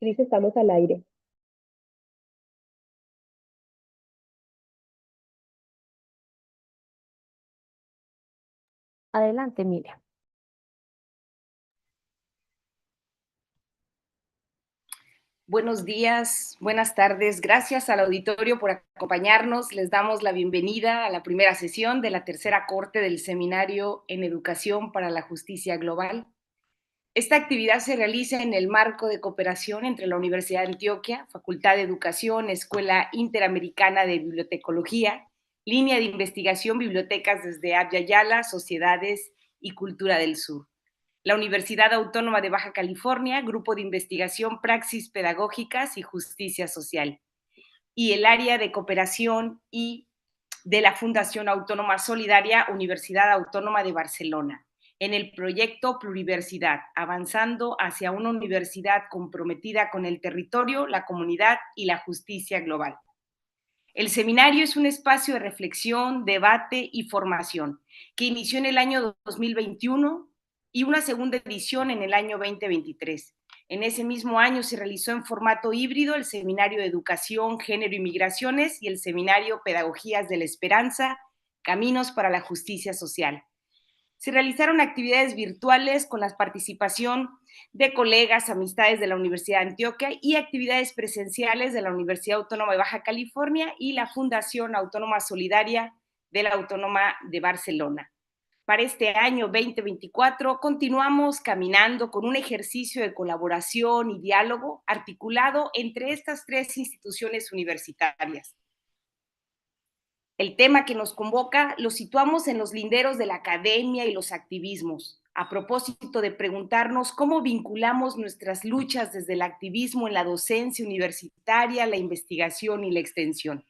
Cris, estamos al aire. Adelante, Miriam. Buenos días, buenas tardes. Gracias al auditorio por acompañarnos. Les damos la bienvenida a la primera sesión de la tercera corte del Seminario en Educación para la Justicia Global. Esta actividad se realiza en el marco de cooperación entre la Universidad de Antioquia, Facultad de Educación, Escuela Interamericana de Bibliotecología, Línea de Investigación Bibliotecas desde Abya Yala, Sociedades y Cultura del Sur, la Universidad Autónoma de Baja California, Grupo de Investigación Praxis Pedagógicas y Justicia Social, y el área de cooperación y de la Fundación Autónoma Solidaria Universidad Autónoma de Barcelona, en el proyecto Pluriversidad, avanzando hacia una universidad comprometida con el territorio, la comunidad y la justicia global. El seminario es un espacio de reflexión, debate y formación que inició en el año 2021 y una segunda edición en el año 2023. En ese mismo año se realizó en formato híbrido el Seminario de Educación, Género y Migraciones y el Seminario Pedagogías de la Esperanza, Caminos para la Justicia Social. Se realizaron actividades virtuales con la participación de colegas, amistades de la Universidad de Antioquia y actividades presenciales de la Universidad Autónoma de Baja California y la Fundación Autónoma Solidaria de la Autónoma de Barcelona. Para este año 2024 continuamos caminando con un ejercicio de colaboración y diálogo articulado entre estas tres instituciones universitarias. El tema que nos convoca lo situamos en los linderos de la academia y los activismos, a propósito de preguntarnos cómo vinculamos nuestras luchas desde el activismo en la docencia universitaria, la investigación y la extensión.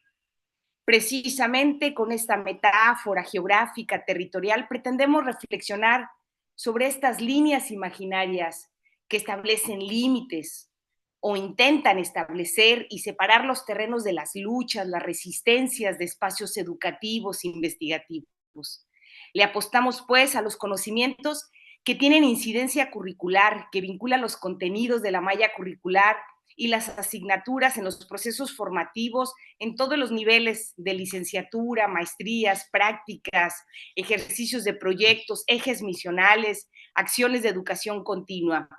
Precisamente con esta metáfora geográfica territorial pretendemos reflexionar sobre estas líneas imaginarias que establecen límites o intentan establecer y separar los terrenos de las luchas, las resistencias de espacios educativos e investigativos. Le apostamos, pues, a los conocimientos que tienen incidencia curricular, que vinculan los contenidos de la malla curricular y las asignaturas en los procesos formativos en todos los niveles de licenciatura, maestrías, prácticas, ejercicios de proyectos, ejes misionales, acciones de educación continua,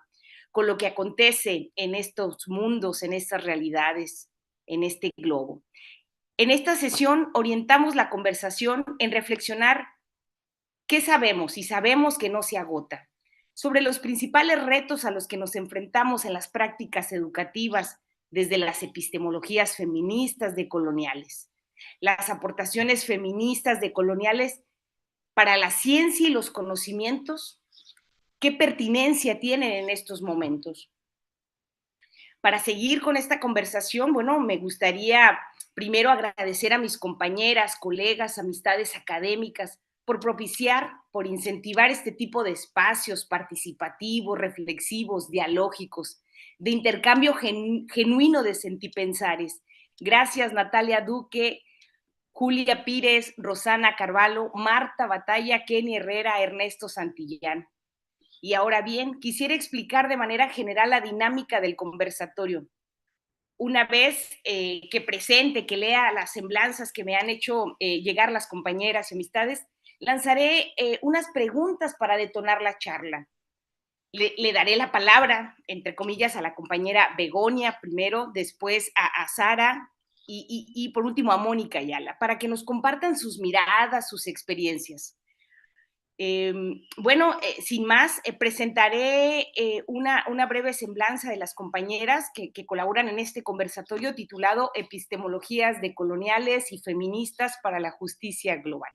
con lo que acontece en estos mundos, en estas realidades, en este globo. En esta sesión orientamos la conversación en reflexionar qué sabemos y sabemos que no se agota, sobre los principales retos a los que nos enfrentamos en las prácticas educativas desde las epistemologías feministas decoloniales, las aportaciones feministas decoloniales para la ciencia y los conocimientos, qué pertinencia tienen en estos momentos. Para seguir con esta conversación, bueno, me gustaría primero agradecer a mis compañeras, colegas, amistades académicas por propiciar, por incentivar este tipo de espacios participativos, reflexivos, dialógicos, de intercambio genuino de sentipensares. Gracias, Natalia Duque, Julia Pires, Rosana Carvalho, Marta Batalla, Kenny Herrera, Ernesto Santillán. Y ahora bien, quisiera explicar de manera general la dinámica del conversatorio. Una vez que presente, que lea las semblanzas que me han hecho llegar las compañeras y amistades, lanzaré unas preguntas para detonar la charla. Le daré la palabra, entre comillas, a la compañera Begonia primero, después a Sara y por último a Mónica Ayala, para que nos compartan sus miradas, sus experiencias. Bueno, sin más, presentaré una breve semblanza de las compañeras que colaboran en este conversatorio titulado Epistemologías decoloniales y feministas para la justicia global.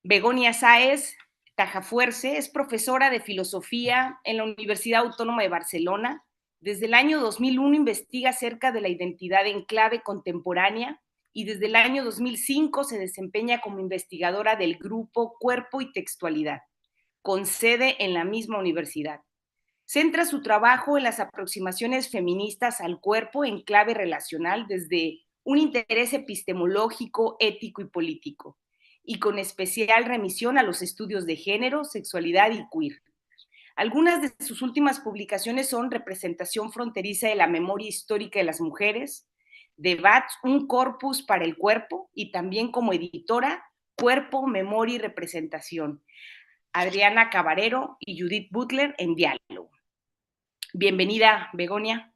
Begonia Sáez Tajafuerce es profesora de filosofía en la Universidad Autónoma de Barcelona. Desde el año 2001 investiga acerca de la identidad en clave contemporánea y desde el año 2005 se desempeña como investigadora del grupo Cuerpo y Textualidad, con sede en la misma universidad. Centra su trabajo en las aproximaciones feministas al cuerpo en clave relacional desde un interés epistemológico, ético y político, y con especial remisión a los estudios de género, sexualidad y queer. Algunas de sus últimas publicaciones son Representación fronteriza de la memoria histórica de las mujeres, Debats, un corpus para el cuerpo, y también como editora, Cuerpo, Memoria y Representación, Adriana Cabarero y Judith Butler en diálogo. Bienvenida, Begonia.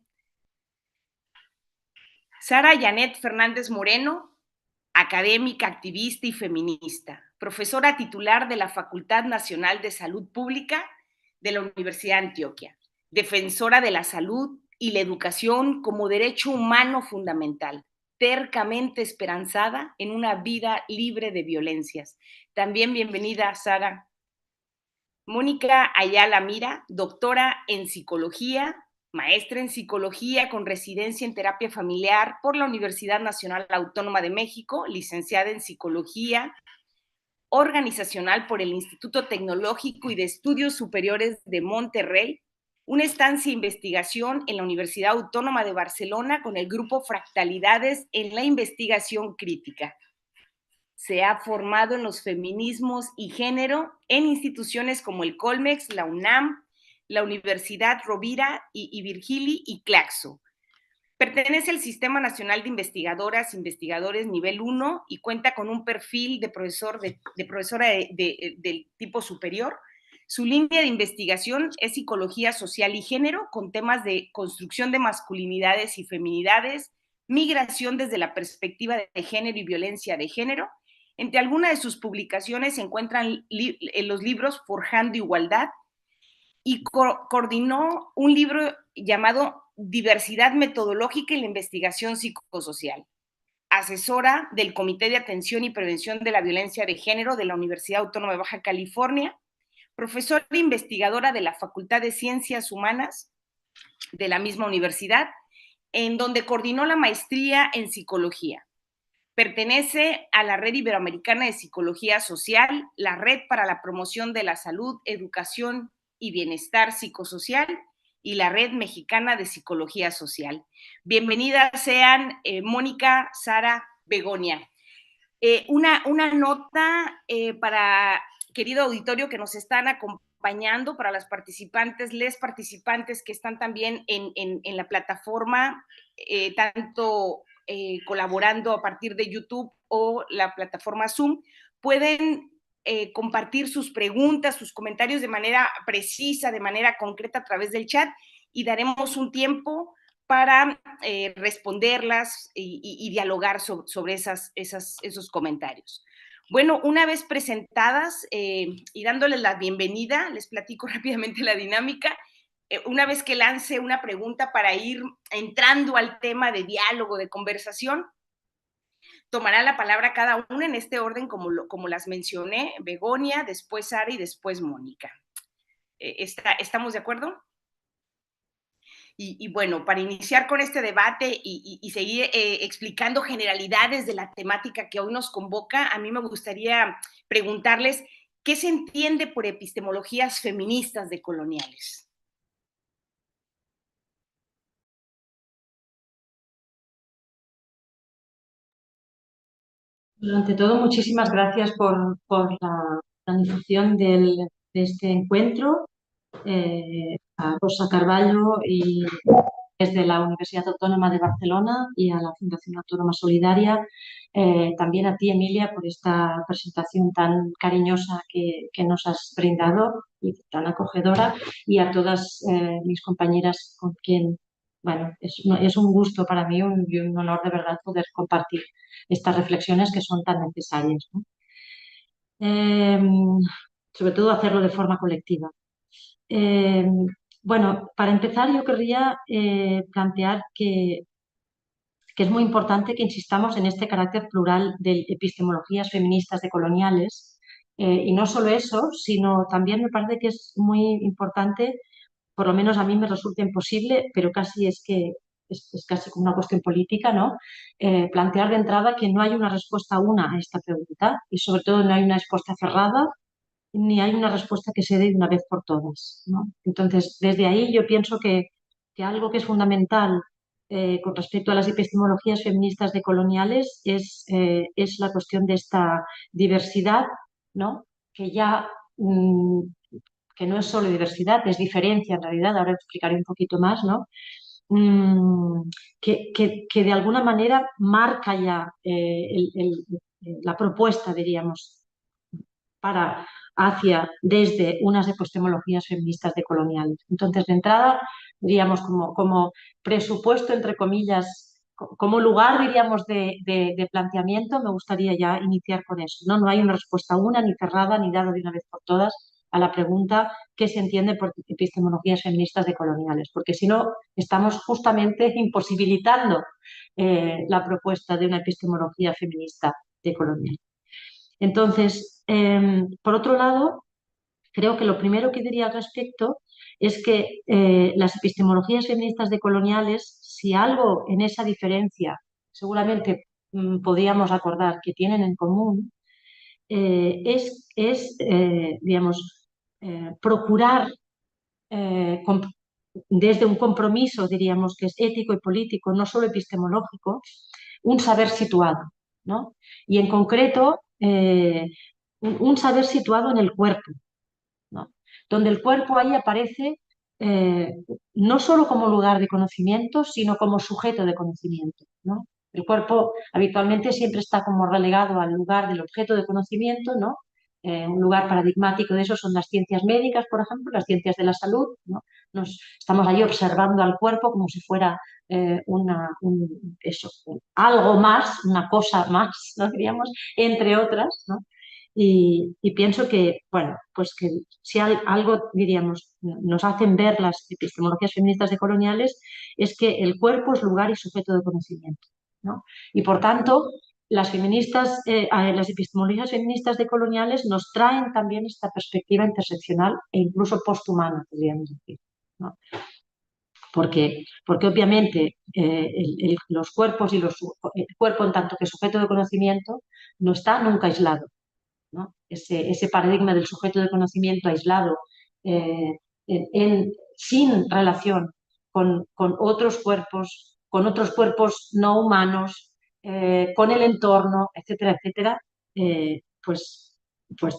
Sara Janet Fernández Moreno, académica, activista y feminista, profesora titular de la Facultad Nacional de Salud Pública de la Universidad de Antioquia, defensora de la salud y la educación como derecho humano fundamental, tercamente esperanzada en una vida libre de violencias. También bienvenida, Sara. Mónica Ayala Mira, doctora en psicología, maestra en psicología con residencia en terapia familiar por la Universidad Nacional Autónoma de México, licenciada en psicología organizacional por el Instituto Tecnológico y de Estudios Superiores de Monterrey, una estancia de investigación en la Universidad Autónoma de Barcelona con el grupo Fractalidades en la investigación crítica. Se ha formado en los feminismos y género en instituciones como el Colmex, la UNAM, la Universidad Rovira y Virgili y Claxo. Pertenece al Sistema Nacional de Investigadoras, Investigadores nivel 1 y cuenta con un perfil de profesora del tipo superior. Su línea de investigación es psicología social y género, con temas de construcción de masculinidades y feminidades, migración desde la perspectiva de género y violencia de género. Entre algunas de sus publicaciones se encuentran los libros Forjando Igualdad, y coordinó un libro llamado Diversidad Metodológica y la Investigación Psicosocial. Asesora del Comité de Atención y Prevención de la Violencia de Género de la Universidad Autónoma de Baja California, profesora e investigadora de la Facultad de Ciencias Humanas de la misma universidad, en donde coordinó la maestría en psicología. Pertenece a la Red Iberoamericana de Psicología Social, la Red para la Promoción de la Salud, Educación y Bienestar Psicosocial y la Red Mexicana de Psicología Social. Bienvenidas sean Mónica, Sara, Begonia. Una nota para querido auditorio que nos están acompañando, para las participantes, les participantes que están también en la plataforma, tanto colaborando a partir de YouTube o la plataforma Zoom, pueden compartir sus preguntas, sus comentarios de manera precisa, de manera concreta a través del chat, y daremos un tiempo para responderlas y dialogar sobre esos comentarios. Bueno, una vez presentadas y dándoles la bienvenida, les platico rápidamente la dinámica. Una vez que lance una pregunta para ir entrando al tema de diálogo, de conversación, tomará la palabra cada una en este orden como las mencioné, Begonia, después Sara y después Mónica. ¿Estamos de acuerdo? Y bueno, para iniciar con este debate y seguir explicando generalidades de la temática que hoy nos convoca, a mí me gustaría preguntarles, ¿qué se entiende por epistemologías feministas decoloniales? Ante todo, muchísimas gracias por la organización de este encuentro, a Rosa Carballo y desde la Universidad Autónoma de Barcelona y a la Fundación Autónoma Solidaria. También a ti, Emilia, por esta presentación tan cariñosa que nos has brindado y tan acogedora, y a todas mis compañeras con quien, bueno, es un gusto para mí y un honor de verdad poder compartir estas reflexiones que son tan necesarias, ¿no? Eh, Sobre todo hacerlo de forma colectiva. Eh, bueno, para empezar yo querría plantear que es muy importante que insistamos en este carácter plural de epistemologías feministas decoloniales, y no solo eso, sino también me parece que es muy importante, por lo menos a mí me resulta imposible, pero casi es casi como una cuestión política, ¿no? Plantear de entrada que no hay una respuesta una a esta pregunta y sobre todo no hay una respuesta cerrada ni hay una respuesta que se dé de una vez por todas, ¿no? Entonces, desde ahí yo pienso que algo que es fundamental con respecto a las epistemologías feministas decoloniales es la cuestión de esta diversidad, ¿no? Que ya que no es solo diversidad, es diferencia en realidad, ahora explicaré un poquito más, ¿no? Que de alguna manera marca ya la propuesta, diríamos, desde unas epistemologías feministas decoloniales. Entonces, de entrada, diríamos, como presupuesto, entre comillas, como lugar, diríamos, de planteamiento, me gustaría ya iniciar con eso, ¿no? No hay una respuesta una, ni cerrada, ni dada de una vez por todas a la pregunta qué se entiende por epistemologías feministas decoloniales, porque si no, estamos justamente imposibilitando la propuesta de una epistemología feminista decolonial. Entonces, por otro lado, creo que lo primero que diría al respecto es que las epistemologías feministas decoloniales, si algo en esa diferencia seguramente podríamos acordar que tienen en común, digamos, procurar desde un compromiso, diríamos, que es ético y político, no solo epistemológico, un saber situado, ¿no? Y en concreto, un saber situado en el cuerpo, ¿no? Donde el cuerpo ahí aparece eh, no solo como lugar de conocimiento, sino como sujeto de conocimiento, ¿no? El cuerpo habitualmente siempre está como relegado al lugar del objeto de conocimiento, ¿no? Un lugar paradigmático de eso son las ciencias médicas, por ejemplo, las ciencias de la salud, ¿no? Estamos ahí observando al cuerpo como si fuera algo más, una cosa más, ¿no? Diríamos, entre otras, ¿no? Y pienso que, bueno, pues que si algo, diríamos, nos hacen ver las epistemologías feministas decoloniales es que el cuerpo es lugar y sujeto de conocimiento, ¿no? Y por tanto, las epistemologías feministas decoloniales nos traen también esta perspectiva interseccional e incluso posthumana, podríamos decir, ¿no? Porque obviamente los cuerpos y el cuerpo en tanto que sujeto de conocimiento no está nunca aislado, ¿no? Ese paradigma del sujeto de conocimiento aislado, eh, sin relación con otros cuerpos no humanos, con el entorno, etcétera, etcétera, pues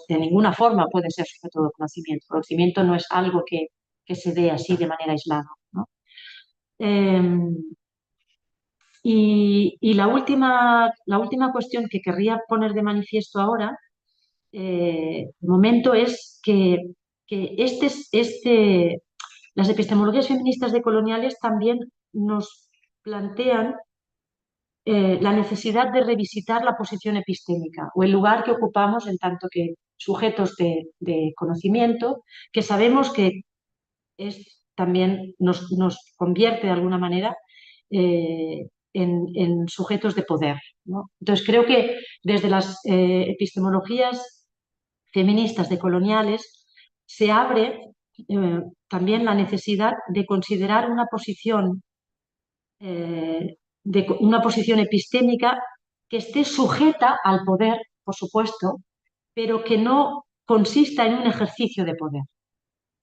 de ninguna forma puede ser sujeto de conocimiento. El conocimiento no es algo que se dé así de manera aislada, ¿no? Y la última cuestión que querría poner de manifiesto ahora de momento es que las epistemologías feministas decoloniales también nos plantean la necesidad de revisitar la posición epistémica o el lugar que ocupamos en tanto que sujetos de conocimiento, que sabemos que también nos convierte de alguna manera en sujetos de poder, ¿no? Entonces creo que desde las epistemologías feministas decoloniales se abre también la necesidad de considerar una posición epistémica que esté sujeta al poder, por supuesto, pero que no consista en un ejercicio de poder,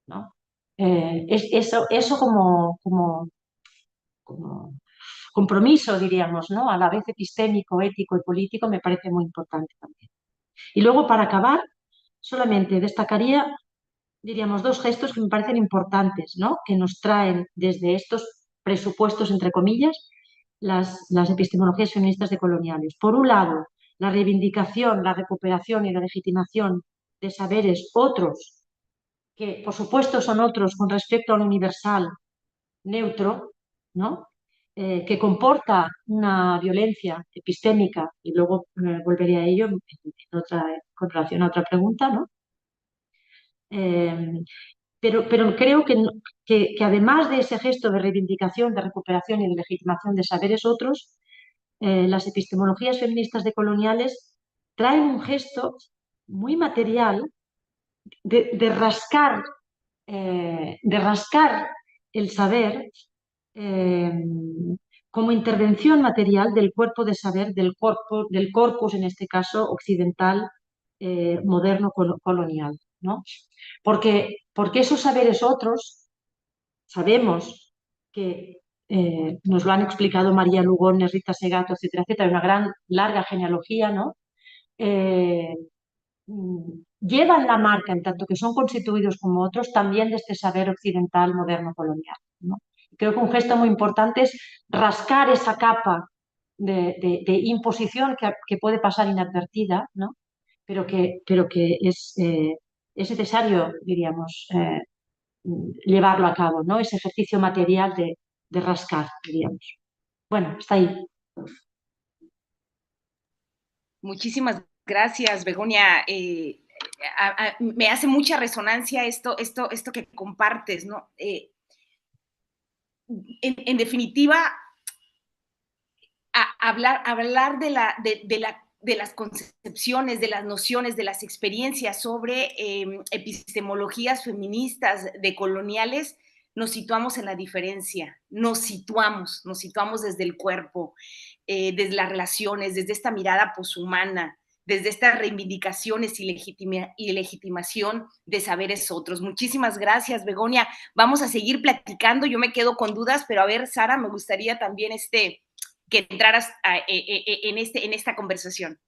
¿no? Eso como compromiso, diríamos, ¿no? A la vez epistémico, ético y político, me parece muy importante también. Y luego, para acabar, solamente destacaría, diríamos, dos gestos que me parecen importantes, ¿no? Que nos traen desde estos presupuestos, entre comillas, las epistemologías feministas decoloniales. Por un lado, la reivindicación, la recuperación y la legitimación de saberes otros, que por supuesto son otros con respecto al universal neutro, ¿no? Que comporta una violencia epistémica, y luego volveré a ello con relación a otra pregunta, ¿no? Pero creo que además de ese gesto de reivindicación, de recuperación y de legitimación de saberes otros, las epistemologías feministas decoloniales traen un gesto muy material de rascar el saber eh, como intervención material del cuerpo de saber, del corpus, en este caso, occidental, moderno, colonial, ¿no? Porque esos saberes otros, sabemos que nos lo han explicado María Lugones, Rita Segato, etcétera, etcétera, una gran, larga genealogía, ¿no? llevan la marca, en tanto que son constituidos como otros, también de este saber occidental moderno colonial, ¿no? Creo que un gesto muy importante es rascar esa capa de imposición que puede pasar inadvertida, ¿no? Pero que es necesario, diríamos, llevarlo a cabo, ¿no? Ese ejercicio material de rascar, diríamos. Bueno, está ahí. Muchísimas gracias, Begoña. Me hace mucha resonancia esto que compartes, ¿no? En definitiva, hablar de las concepciones, de las nociones, de las experiencias sobre epistemologías feministas decoloniales, nos situamos en la diferencia, nos situamos desde el cuerpo, desde las relaciones, desde esta mirada poshumana, desde estas reivindicaciones y legitimación de saberes otros. Muchísimas gracias, Begoña. Vamos a seguir platicando. Yo me quedo con dudas, pero a ver, Sara, me gustaría también que entraras en esta conversación.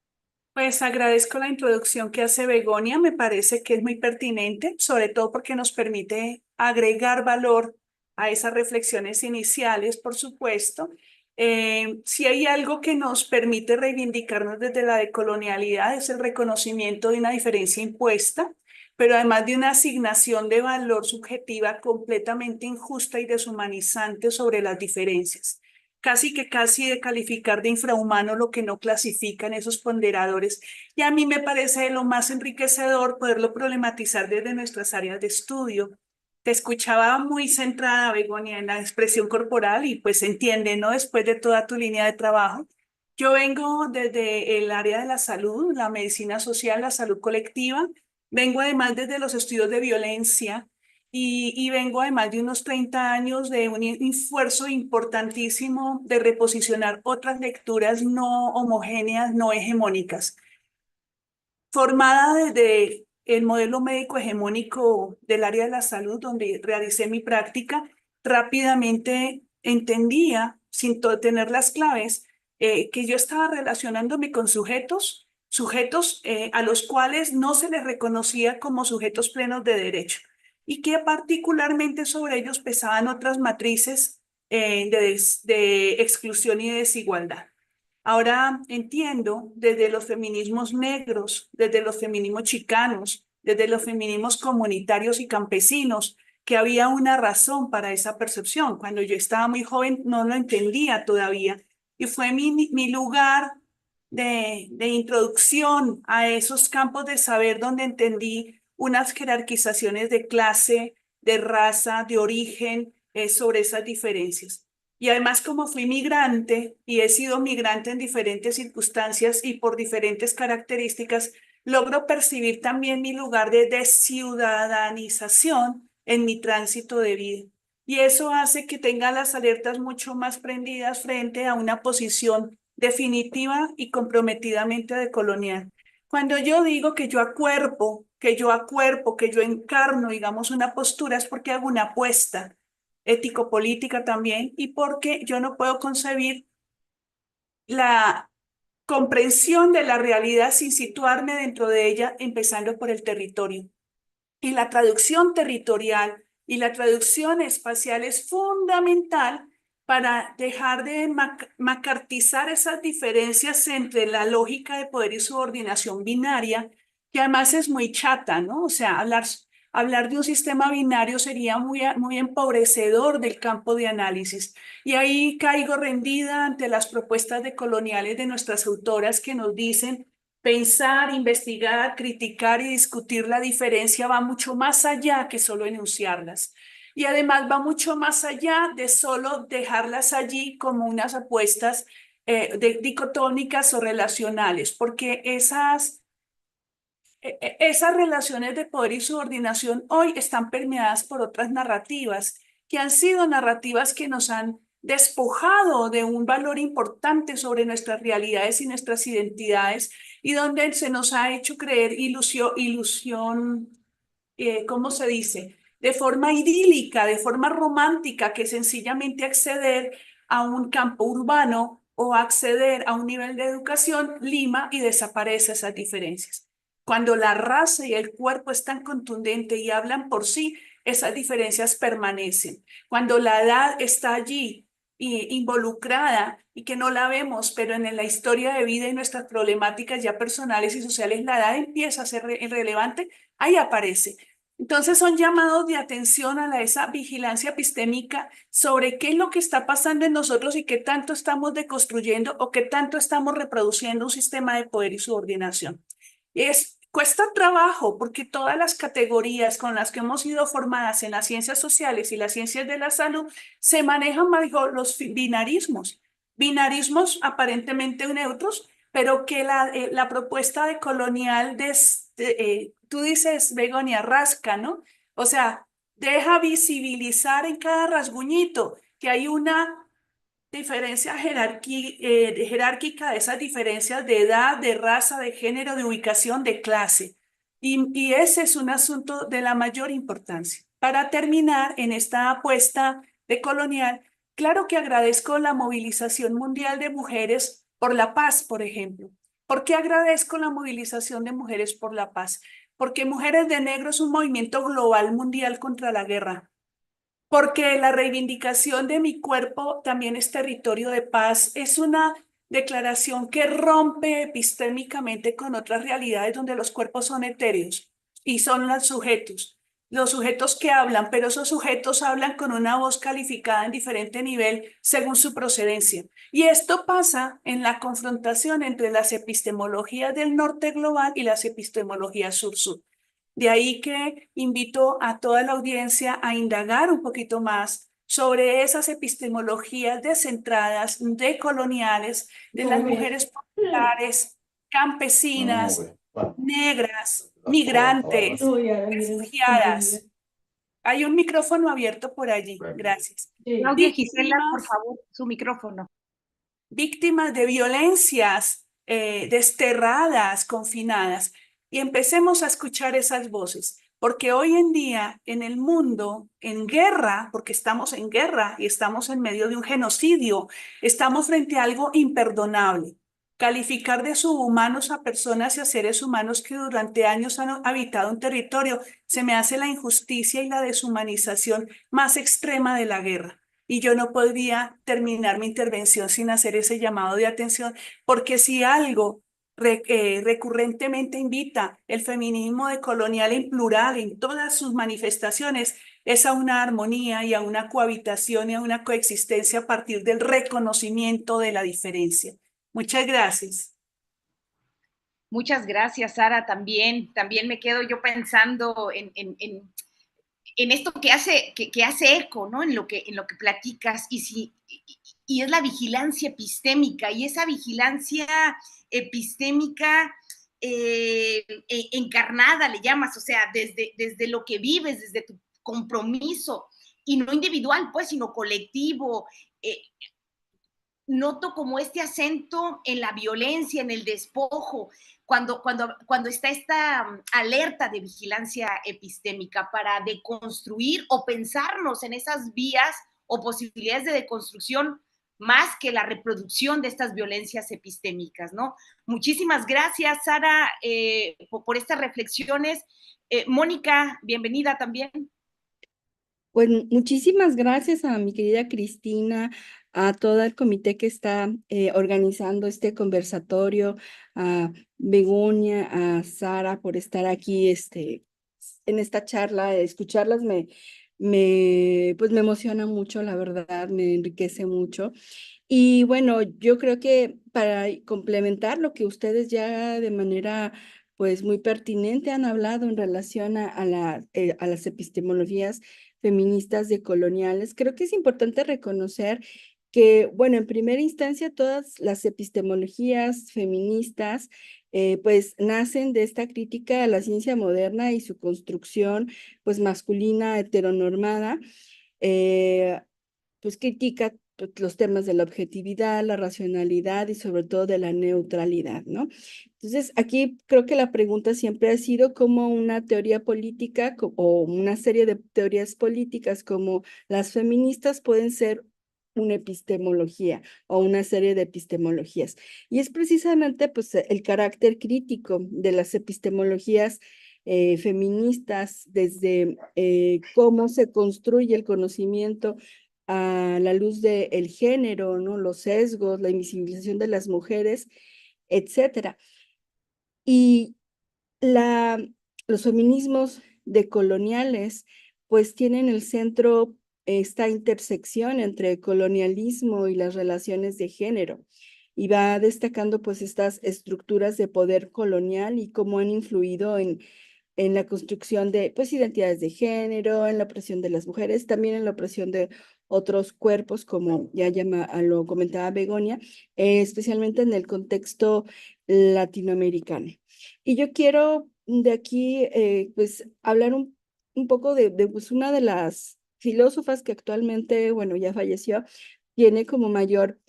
Pues agradezco la introducción que hace Begoña, me parece que es muy pertinente, sobre todo porque nos permite agregar valor a esas reflexiones iniciales, por supuesto. Si hay algo que nos permite reivindicarnos desde la decolonialidad es el reconocimiento de una diferencia impuesta, pero además de una asignación de valor subjetiva completamente injusta y deshumanizante sobre las diferencias. Casi de calificar de infrahumano lo que no clasifican esos ponderadores. Y a mí me parece lo más enriquecedor poderlo problematizar desde nuestras áreas de estudio. Te escuchaba muy centrada, Begoña, en la expresión corporal y pues se entiende, ¿no? Después de toda tu línea de trabajo. Yo vengo desde el área de la salud, la medicina social, la salud colectiva. Vengo además desde los estudios de violencia y vengo además de unos 30 años de un esfuerzo importantísimo de reposicionar otras lecturas no homogéneas, no hegemónicas. Formada desde el modelo médico hegemónico del área de la salud, donde realicé mi práctica, rápidamente entendía, sin tener las claves, que yo estaba relacionándome con sujetos a los cuales no se les reconocía como sujetos plenos de derecho y que particularmente sobre ellos pesaban otras matrices de exclusión y de desigualdad. Ahora entiendo desde los feminismos negros, desde los feminismos chicanos, desde los feminismos comunitarios y campesinos, que había una razón para esa percepción. Cuando yo estaba muy joven no lo entendía todavía y fue mi lugar de introducción a esos campos de saber donde entendí unas jerarquizaciones de clase, de raza, de origen, sobre esas diferencias. Y además, como fui migrante y he sido migrante en diferentes circunstancias y por diferentes características, logro percibir también mi lugar de desciudadanización en mi tránsito de vida. Y eso hace que tenga las alertas mucho más prendidas frente a una posición definitiva y comprometidamente decolonial. Cuando yo digo que yo acuerpo, que yo encarno, digamos, una postura, es porque hago una apuesta ético-política también, y porque yo no puedo concebir la comprensión de la realidad sin situarme dentro de ella, empezando por el territorio. Y la traducción territorial y la traducción espacial es fundamental para dejar de macartizar esas diferencias entre la lógica de poder y subordinación binaria, que además es muy chata, ¿no? O sea, hablar de un sistema binario sería muy empobrecedor del campo de análisis. Y ahí caigo rendida ante las propuestas decoloniales de nuestras autoras que nos dicen: pensar, investigar, criticar y discutir la diferencia va mucho más allá que solo enunciarlas. Y además va mucho más allá de solo dejarlas allí como unas apuestas dicotómicas o relacionales, porque esas relaciones de poder y subordinación hoy están permeadas por otras narrativas, que han sido narrativas que nos han despojado de un valor importante sobre nuestras realidades y nuestras identidades, y donde se nos ha hecho creer ¿cómo se dice? De forma idílica, de forma romántica, que sencillamente acceder a un campo urbano o acceder a un nivel de educación lima y desaparece esas diferencias. Cuando la raza y el cuerpo es tan contundente y hablan por sí, esas diferencias permanecen. Cuando la edad está allí y involucrada y que no la vemos, pero en la historia de vida y nuestras problemáticas ya personales y sociales, la edad empieza a ser irrelevante, ahí aparece. Entonces son llamados de atención a esa vigilancia epistémica sobre qué es lo que está pasando en nosotros y qué tanto estamos deconstruyendo o qué tanto estamos reproduciendo un sistema de poder y subordinación. Cuesta trabajo porque todas las categorías con las que hemos sido formadas en las ciencias sociales y las ciencias de la salud se manejan bajo los binarismos, binarismos aparentemente neutros, pero que la propuesta de colonial, tú dices, Begonia, rasca, ¿no? O sea, deja visibilizar en cada rasguñito que hay una diferencia jerárquica de esas diferencias de edad, de raza, de género, de ubicación, de clase. Y ese es un asunto de la mayor importancia. Para terminar, en esta apuesta de colonial, claro que agradezco la movilización mundial de mujeres por la paz, por ejemplo. ¿Por qué agradezco la movilización de mujeres por la paz? Porque Mujeres de Negro es un movimiento global mundial contra la guerra, porque la reivindicación de mi cuerpo también es territorio de paz. Es una declaración que rompe epistémicamente con otras realidades donde los cuerpos son etéreos y son los sujetos que hablan, pero esos sujetos hablan con una voz calificada en diferente nivel según su procedencia. Y esto pasa en la confrontación entre las epistemologías del norte global y las epistemologías sur-sur. De ahí que invito a toda la audiencia a indagar un poquito más sobre esas epistemologías descentradas, decoloniales, de las mujeres populares, campesinas, negras, migrantes, refugiadas. Hay un micrófono abierto por allí. Gracias. Claudia Gisela, por favor, su micrófono. Víctimas de violencias, desterradas, confinadas. Y empecemos a escuchar esas voces, porque hoy en día en el mundo, en guerra, porque estamos en guerra y estamos en medio de un genocidio, estamos frente a algo imperdonable. Calificar de subhumanos a personas y a seres humanos que durante años han habitado un territorio, se me hace la injusticia y la deshumanización más extrema de la guerra. Y yo no podría terminar mi intervención sin hacer ese llamado de atención, porque si algo recurrentemente invita el feminismo decolonial en plural, en todas sus manifestaciones, es a una armonía y a una cohabitación y a una coexistencia a partir del reconocimiento de la diferencia. Muchas gracias. Muchas gracias, Sara. También me quedo yo pensando en esto que hace eco, ¿no? En lo que platicas, y es la vigilancia epistémica, y esa vigilancia epistémica encarnada, le llamas, o sea, desde lo que vives, desde tu compromiso, y no individual, pues, sino colectivo. Noto como este acento en la violencia, en el despojo, cuando está esta alerta de vigilancia epistémica para deconstruir o pensarnos en esas vías o posibilidades de deconstrucción más que la reproducción de estas violencias epistémicas, ¿no? Muchísimas gracias, Sara, por estas reflexiones. Mónica, bienvenida también. Pues muchísimas gracias a mi querida Cristina, a todo el comité que está organizando este conversatorio, a Begonia, a Sara por estar aquí en esta charla. Escucharlas pues me emociona mucho, la verdad, me enriquece mucho. Y bueno, yo creo que para complementar lo que ustedes ya de manera pues muy pertinente han hablado en relación a las epistemologías feministas decoloniales, creo que es importante reconocer que, bueno, en primera instancia todas las epistemologías feministas pues nacen de esta crítica a la ciencia moderna y su construcción pues masculina heteronormada, pues critica pues, los temas de la objetividad, la racionalidad y sobre todo de la neutralidad, ¿no? Entonces, aquí creo que la pregunta siempre ha sido cómo una teoría política o una serie de teorías políticas como las feministas pueden ser una epistemología o una serie de epistemologías. Y es precisamente pues, el carácter crítico de las epistemologías feministas, desde cómo se construye el conocimiento a la luz del género, ¿no? Los sesgos, la invisibilización de las mujeres, etcétera. Y los feminismos decoloniales pues tienen el centro esta intersección entre colonialismo y las relaciones de género, y va destacando pues estas estructuras de poder colonial y cómo han influido en la construcción de pues identidades de género, en la opresión de las mujeres, también en la opresión de otros cuerpos, como ya lo comentaba Begonia, especialmente en el contexto latinoamericano. Y yo quiero de aquí pues hablar un poco de pues, una de las filósofas que actualmente, bueno, ya falleció, tiene como mayor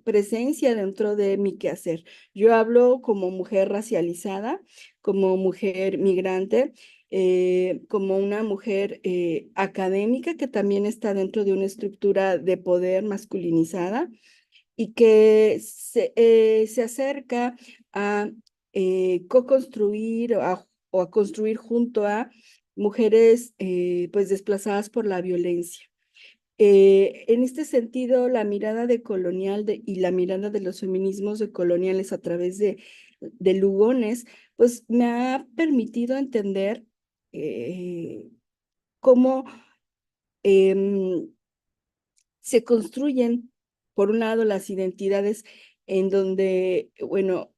presencia dentro de mi quehacer. Yo hablo como mujer racializada, como mujer migrante, como una mujer académica que también está dentro de una estructura de poder masculinizada y que se acerca a co-construir o a construir junto a mujeres pues desplazadas por la violencia. En este sentido, la mirada decolonial y la mirada de los feminismos decoloniales a través de Lugones, pues me ha permitido entender cómo em, se construyen, por un lado, las identidades en donde, bueno,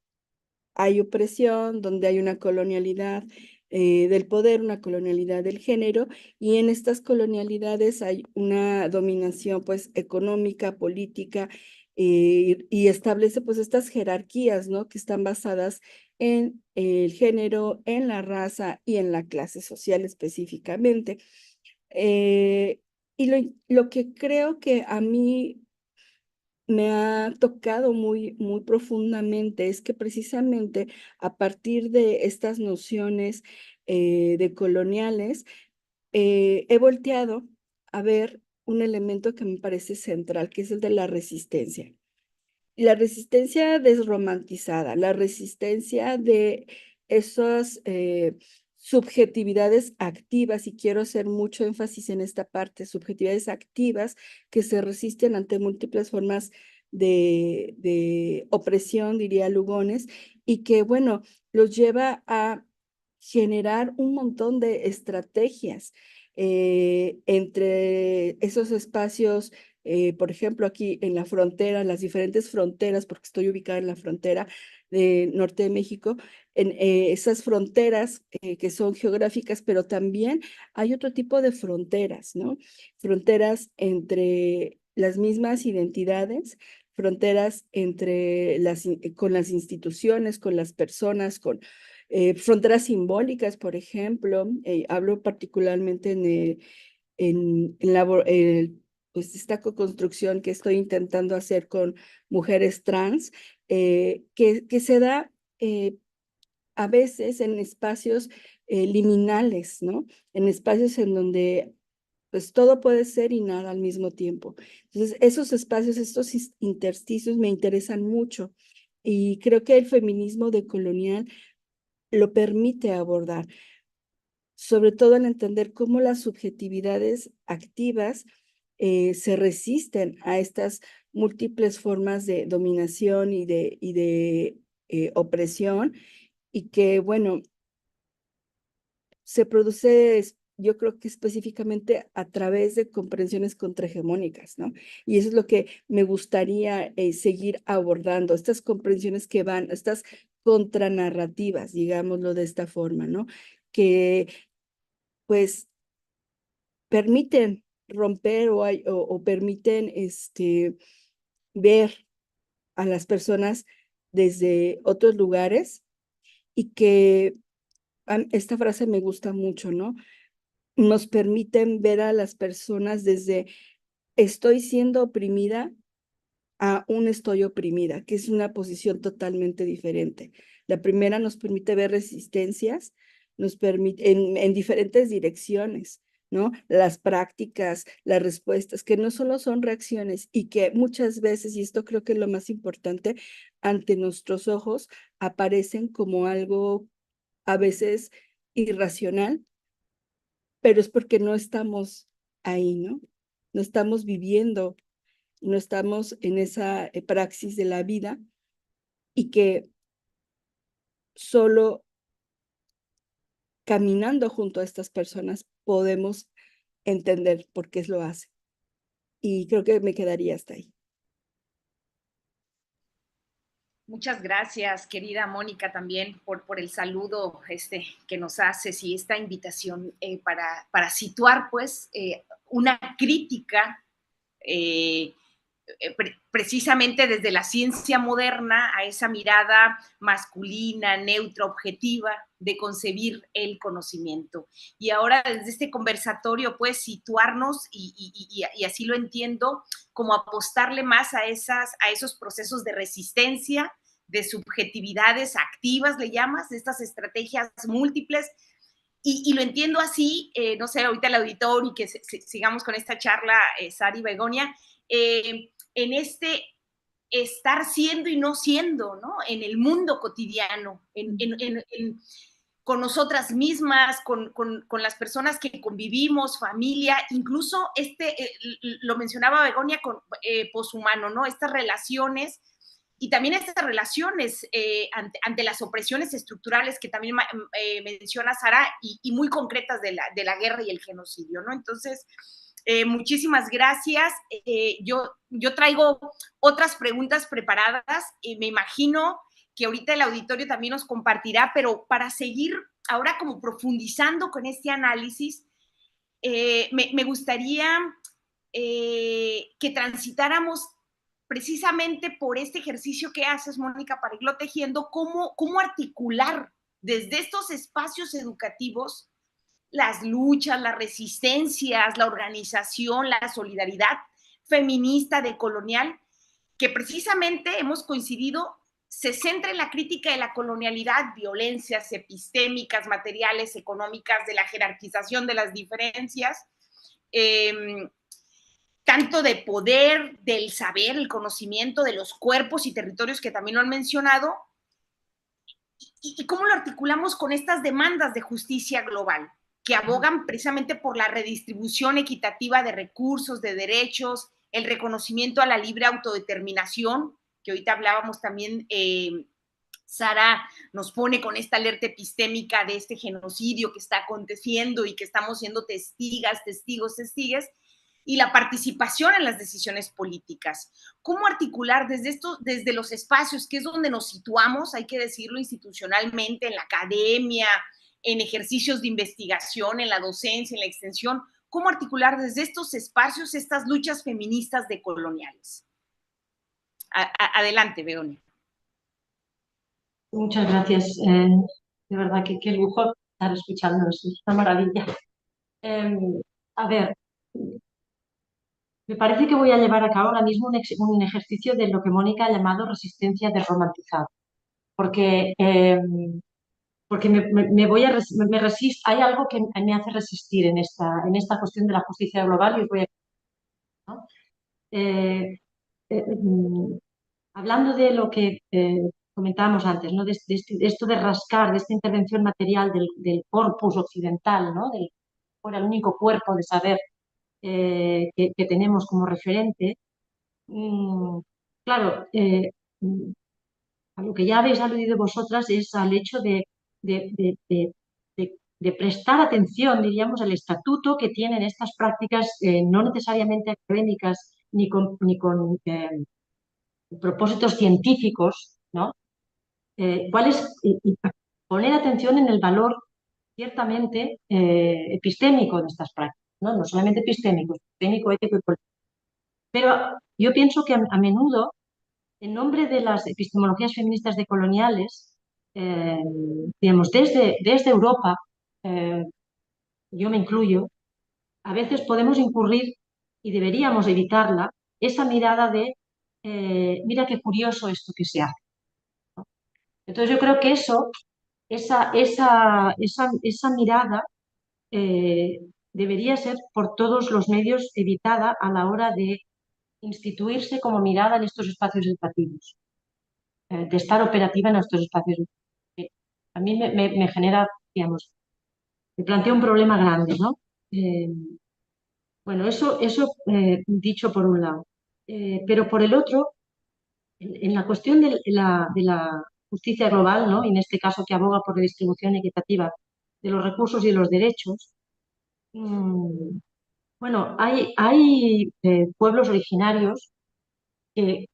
hay opresión, donde hay una colonialidad del poder, una colonialidad del género, y en estas colonialidades hay una dominación pues económica, política, y establece pues estas jerarquías, ¿no? Que están basadas en el género, en la raza y en la clase social específicamente. Eh, y lo que creo que a mí me ha tocado muy profundamente es que precisamente a partir de estas nociones de coloniales, he volteado a ver un elemento que me parece central, que es el de la resistencia. La resistencia desromantizada, la resistencia de esas subjetividades activas, y quiero hacer mucho énfasis en esta parte, subjetividades activas que se resisten ante múltiples formas de opresión, diría Lugones, y que, bueno, los lleva a generar un montón de estrategias entre esos espacios por ejemplo, aquí en la frontera, las diferentes fronteras, porque estoy ubicada en la frontera de norte de México, en esas fronteras que son geográficas, pero también hay otro tipo de fronteras, ¿no? Fronteras entre las mismas identidades, fronteras con las instituciones, con las personas, con fronteras simbólicas, por ejemplo. Hablo particularmente en pues esta co-construcción que estoy intentando hacer con mujeres trans, que se da a veces en espacios liminales, ¿no? En espacios en donde pues todo puede ser y nada al mismo tiempo. Entonces, esos espacios, estos intersticios me interesan mucho y creo que el feminismo decolonial lo permite abordar, sobre todo en entender cómo las subjetividades activas se resisten a estas múltiples formas de dominación y de opresión, y que, bueno, se produce, yo creo que específicamente a través de comprensiones contrahegemónicas, ¿no? Y eso es lo que me gustaría seguir abordando, estas comprensiones que van, estas contranarrativas, digámoslo de esta forma, ¿no? Que pues permiten romper o permiten ver a las personas desde otros lugares, y que esta frase me gusta mucho, ¿no? Nos permiten ver a las personas desde estoy siendo oprimida a un estoy oprimida, que es una posición totalmente diferente. La primera nos permite ver resistencias, nos permite en diferentes direcciones, ¿no? Las prácticas, las respuestas, que no solo son reacciones y que muchas veces, y esto creo que es lo más importante, ante nuestros ojos aparecen como algo a veces irracional, pero es porque no estamos ahí, ¿no? No estamos viviendo, no estamos en esa praxis de la vida y que solo caminando junto a estas personas podemos entender por qué lo hacen. Y creo que me quedaría hasta ahí. Muchas gracias, querida Mónica, también por el saludo que nos haces y esta invitación para situar, pues, una crítica precisamente desde la ciencia moderna a esa mirada masculina, neutra, objetiva de concebir el conocimiento. Y ahora desde este conversatorio, pues situarnos, y así lo entiendo, como apostarle más a esos procesos de resistencia, de subjetividades activas, le llamas, de estas estrategias múltiples, y lo entiendo así, no sé, ahorita el auditorio y que sigamos con esta charla, Sari Begonia, en este estar siendo y no siendo, ¿no? En el mundo cotidiano, con nosotras mismas, con las personas que convivimos, familia, incluso lo mencionaba Begonia, con poshumano, ¿no? Estas relaciones y también estas relaciones ante las opresiones estructurales que también menciona Sara y muy concretas de la guerra y el genocidio, ¿no? Entonces, muchísimas gracias. Yo traigo otras preguntas preparadas. Me imagino que ahorita el auditorio también nos compartirá, pero para seguir ahora como profundizando con este análisis, me gustaría que transitáramos precisamente por este ejercicio que haces, Mónica, para irlo tejiendo, cómo articular desde estos espacios educativos las luchas, las resistencias, la organización, la solidaridad feminista, decolonial, que precisamente hemos coincidido, se centra en la crítica de la colonialidad, violencias epistémicas, materiales, económicas, de la jerarquización de las diferencias, tanto de poder, del saber, el conocimiento de los cuerpos y territorios que también lo han mencionado, y cómo lo articulamos con estas demandas de justicia global, que abogan precisamente por la redistribución equitativa de recursos, de derechos, el reconocimiento a la libre autodeterminación, que ahorita hablábamos también, Sara nos pone con esta alerta epistémica de este genocidio que está aconteciendo y que estamos siendo testigos, y la participación en las decisiones políticas. ¿Cómo articular desde los espacios, que es donde nos situamos, hay que decirlo institucionalmente, en la academia, en ejercicios de investigación, en la docencia, en la extensión, cómo articular desde estos espacios estas luchas feministas decoloniales? Adelante, Verónica. Muchas gracias. De verdad que qué lujo estar escuchando, es una maravilla. A ver, me parece que voy a llevar a cabo ahora mismo un ejercicio de lo que Mónica ha llamado resistencia desromantizada, porque, porque me resisto, hay algo que me hace resistir en esta cuestión de la justicia global y os voy a... ¿no? Hablando de lo que comentábamos antes, ¿no? De esto de rascar, de esta intervención material del corpus occidental, ¿no? Fuera el único cuerpo de saber que tenemos como referente. Claro, a lo que ya habéis aludido vosotras es al hecho de, de- de- de prestar atención, diríamos, al estatuto que tienen estas prácticas no necesariamente académicas ni con propósitos científicos, ¿no? Y poner atención en el valor ciertamente epistémico de estas prácticas, ¿no? No solamente epistémico, epistémico, ético y político. Pero yo pienso que a menudo, en nombre de las epistemologías feministas decoloniales, digamos, desde Europa, eh, yo me incluyo, a veces podemos incurrir, y deberíamos evitarla, esa mirada de, mira qué curioso esto que se hace. Entonces yo creo que esa mirada debería ser por todos los medios evitada a la hora de instituirse como mirada en estos espacios educativos, de estar operativa en estos espacios educativos. A mí me genera, digamos, me plantea un problema grande, ¿no? Bueno, eso dicho por un lado. Pero por el otro, en la cuestión de la justicia global, ¿no? Y en este caso que aboga por la distribución equitativa de los recursos y de los derechos, bueno, hay pueblos originarios que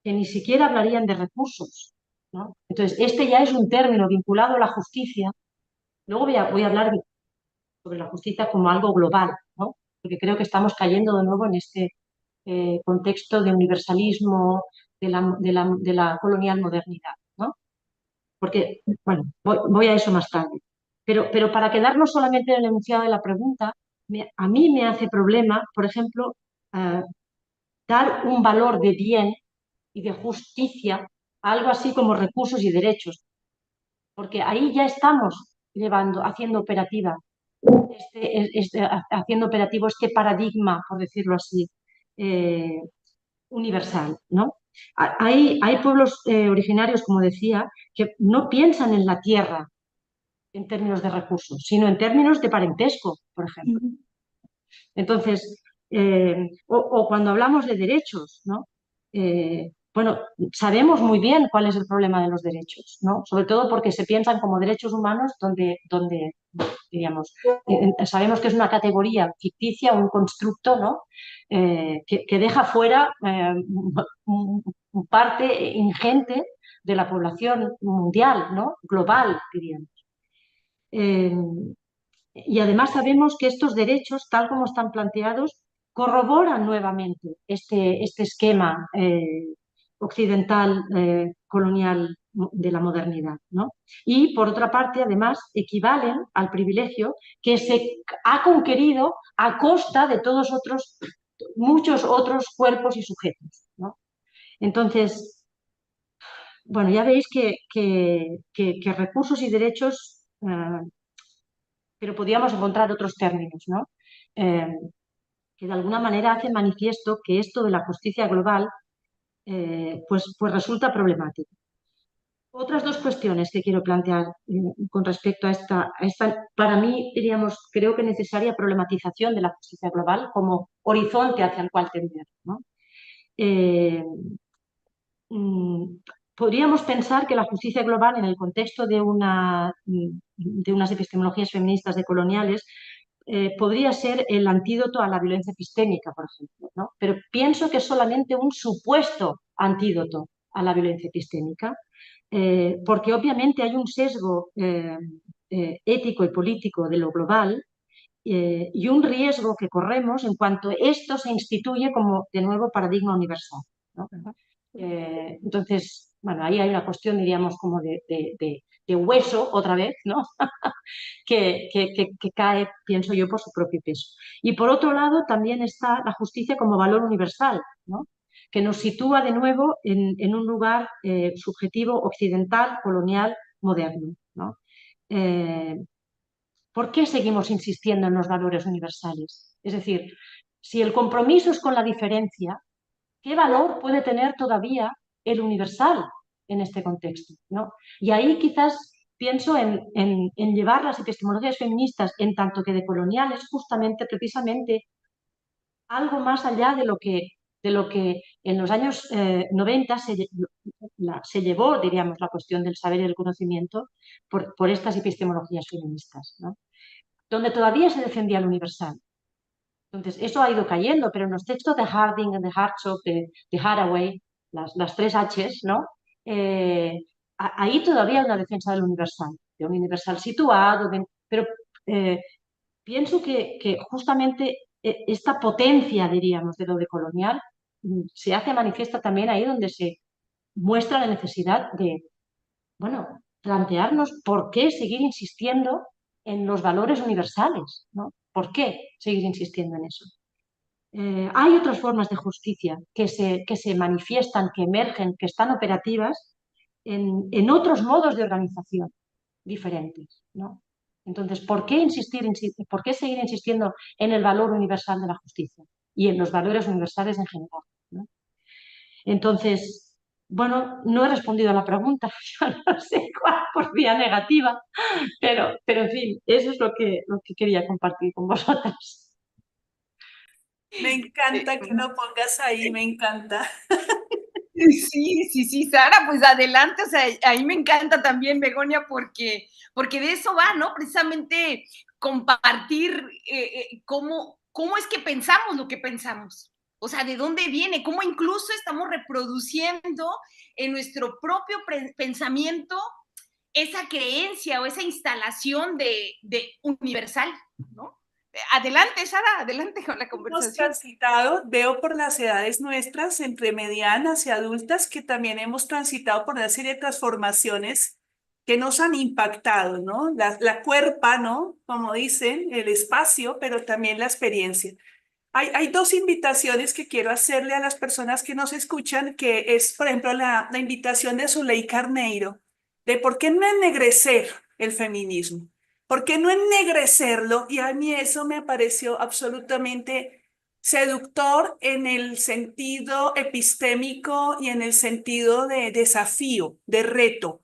ni siquiera hablarían de recursos, ¿no? Entonces, este ya es un término vinculado a la justicia. Luego voy a hablar sobre la justicia como algo global, ¿no? Porque creo que estamos cayendo de nuevo en este contexto de universalismo de la colonial modernidad, ¿no? Porque, bueno, voy a eso más tarde. Pero para quedarnos solamente en el enunciado de la pregunta, a mí me hace problema, por ejemplo, eh, dar un valor de bien y de justicia a algo así como recursos y derechos, porque ahí ya estamos haciendo operativa haciendo operativo este paradigma, por decirlo así, eh, universal, ¿no? Hay pueblos originarios, como decía, que no piensan en la tierra en términos de recursos, sino en términos de parentesco, por ejemplo. Ujú. Entonces, o cuando hablamos de derechos, ¿no? Bueno, sabemos muy bien cuál es el problema de los derechos, ¿no? Sobre todo porque se piensan como derechos humanos donde diríamos, sabemos que es una categoría ficticia, un constructo, ¿no? Que deja fuera parte ingente de la población mundial, ¿no? Global, diríamos. Eh, y además sabemos que estos derechos, tal como están planteados, corroboran nuevamente este esquema occidental colonial de la modernidad, ¿no? Y por otra parte, además, equivalen al privilegio que se ha conquerido a costa de muchos otros cuerpos y sujetos, ¿no? Entonces, bueno, ya veis que recursos y derechos pero podríamos encontrar otros términos, ¿no? Que de alguna manera hacen manifiesto que esto de la justicia global pues resulta problemático. Otras dos cuestiones que quiero plantear con respecto a esta, para mí, diríamos, creo que necesaria problematización de la justicia global como horizonte hacia el cual tender, ¿no? Eh, mm, Podríamos pensar que la justicia global en el contexto de unas epistemologías feministas decoloniales podría ser el antídoto a la violencia epistémica, por ejemplo, ¿no? Pero pienso que es solamente un supuesto antídoto a la violencia epistémica, porque obviamente hay un sesgo ético y político de lo global y un riesgo que corremos en cuanto esto se instituye como, de nuevo, paradigma universal, ¿no? Entonces, bueno, ahí hay una cuestión, diríamos, como de hueso, otra vez, ¿no? que cae, pienso yo, por su propio peso. Y por otro lado, también está la justicia como valor universal, ¿no? Que nos sitúa de nuevo en un lugar subjetivo, occidental, colonial, moderno, ¿no? ¿Por qué seguimos insistiendo en los valores universales? Es decir, si el compromiso es con la diferencia, ¿qué valor puede tener todavía el universal en este contexto, ¿no? Y ahí quizás pienso en llevar las epistemologías feministas en tanto que decoloniales justamente, precisamente, algo más allá de lo que en los años 90 se llevó, diríamos, la cuestión del saber y del conocimiento por estas epistemologías feministas, ¿no? Donde todavía se defendía lo universal. Entonces, eso ha ido cayendo, pero en los textos de Harding, de Hartsock, de Haraway, las tres Hs, ¿no? Ahí todavía hay una defensa del universal, de un universal situado, pero eh, pienso que justamente esta potencia, diríamos, de lo decolonial se hace manifiesta también ahí donde se muestra la necesidad de, bueno, plantearnos por qué seguir insistiendo en los valores universales, ¿no? ¿Por qué seguir insistiendo en eso? Hay otras formas de justicia que se manifiestan, que emergen, que están operativas en otros modos de organización diferentes, ¿no? Entonces, ¿por qué por qué seguir insistiendo en el valor universal de la justicia y en los valores universales en general, ¿no? Entonces, bueno, no he respondido a la pregunta, yo no sé cuál por vía negativa, pero en fin, eso es lo que quería compartir con vosotras. Me encanta que lo pongas ahí, me encanta. Sí, sí, sí, Sara, pues adelante, o sea, ahí me encanta también, Begonia, porque de eso va, ¿no? Precisamente compartir cómo es que pensamos lo que pensamos, o sea, de dónde viene, cómo incluso estamos reproduciendo en nuestro propio pensamiento esa creencia o esa instalación de universal, ¿no? Adelante, Sara, adelante con la Hemos conversación. transitado, veo por las edades nuestras, entre medianas y adultas, que también hemos transitado por una serie de transformaciones que nos han impactado, ¿no? La cuerpa, ¿no? Como dicen, el espacio, pero también la experiencia. Hay dos invitaciones que quiero hacerle a las personas que nos escuchan, que es, por ejemplo, la invitación de Zuley Carneiro, de por qué no ennegrecer el feminismo. ¿Por qué no ennegrecerlo? Y a mí eso me pareció absolutamente seductor en el sentido epistémico y en el sentido de desafío, de reto.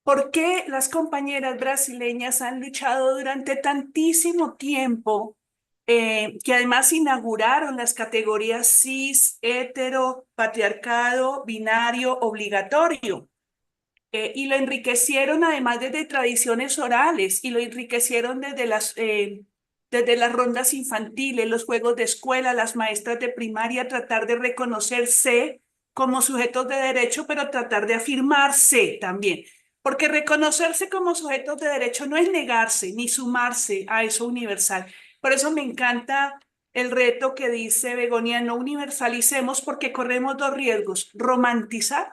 ¿Por qué las compañeras brasileñas han luchado durante tantísimo tiempo, que además inauguraron las categorías cis, hetero, patriarcado, binario, obligatorio? Y lo enriquecieron además desde tradiciones orales y lo enriquecieron desde las rondas infantiles, los juegos de escuela, las maestras de primaria, tratar de reconocerse como sujetos de derecho, pero tratar de afirmarse también. Porque reconocerse como sujetos de derecho no es negarse ni sumarse a eso universal. Por eso me encanta el reto que dice Begonia: no universalicemos porque corremos dos riesgos: romantizar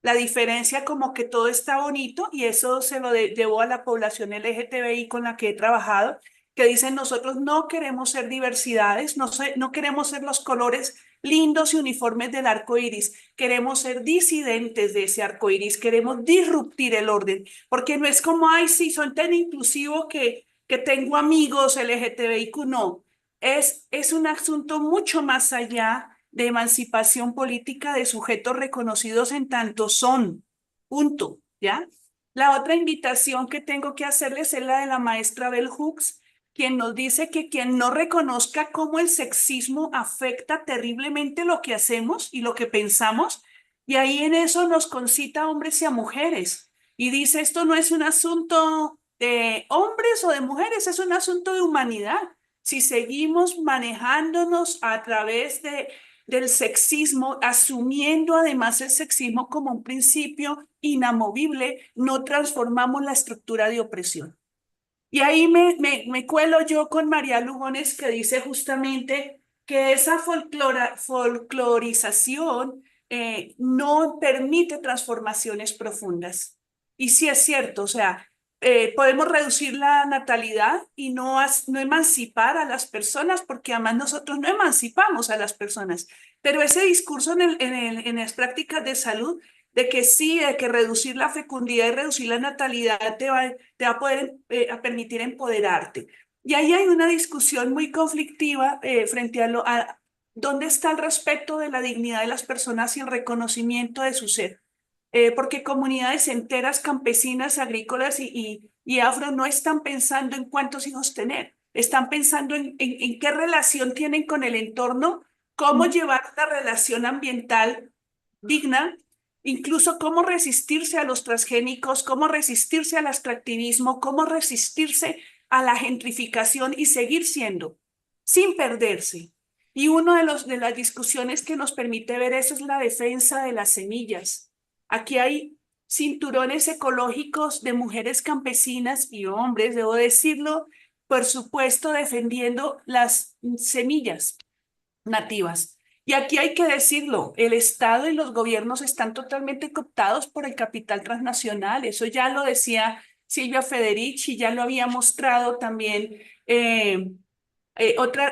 la diferencia, como que todo está bonito, y eso se lo debo a la población LGTBI con la que he trabajado, que dicen: nosotros no queremos ser diversidades, no queremos ser los colores lindos y uniformes del arco iris, queremos ser disidentes de ese arco iris, queremos disruptir el orden, porque no es como: ay, sí, son tan inclusivos que tengo amigos LGTBIQ, no. Es un asunto mucho más allá de emancipación política de sujetos reconocidos en tanto son. Punto, ¿ya? La otra invitación que tengo que hacerles es la de la maestra Bell Hooks, quien nos dice que quien no reconozca cómo el sexismo afecta terriblemente lo que hacemos y lo que pensamos, y ahí en eso nos concita a hombres y a mujeres. Y dice: esto no es un asunto de hombres o de mujeres, es un asunto de humanidad. Si seguimos manejándonos a través del sexismo, asumiendo además el sexismo como un principio inamovible, no transformamos la estructura de opresión. Y ahí me cuelo yo con María Lugones, que dice justamente que esa folclorización no permite transformaciones profundas. Y sí es cierto, o sea, podemos reducir la natalidad y no emancipar a las personas, porque además nosotros no emancipamos a las personas. Pero ese discurso en las prácticas de salud, de que sí, de que reducir la fecundidad y reducir la natalidad te va a poder a permitir empoderarte. Y ahí hay una discusión muy conflictiva frente a dónde está el respeto de la dignidad de las personas y el reconocimiento de su ser. Porque comunidades enteras, campesinas, agrícolas y afro, no están pensando en cuántos hijos tener, están pensando en qué relación tienen con el entorno, cómo llevar una relación ambiental digna, incluso cómo resistirse a los transgénicos, cómo resistirse al extractivismo, cómo resistirse a la gentrificación y seguir siendo, sin perderse. Y una de las discusiones que nos permite ver eso es la defensa de las semillas. Aquí hay cinturones ecológicos de mujeres campesinas y hombres, debo decirlo, por supuesto, defendiendo las semillas nativas. Y aquí hay que decirlo: el Estado y los gobiernos están totalmente cooptados por el capital transnacional. Eso ya lo decía Silvia Federici, ya lo había mostrado también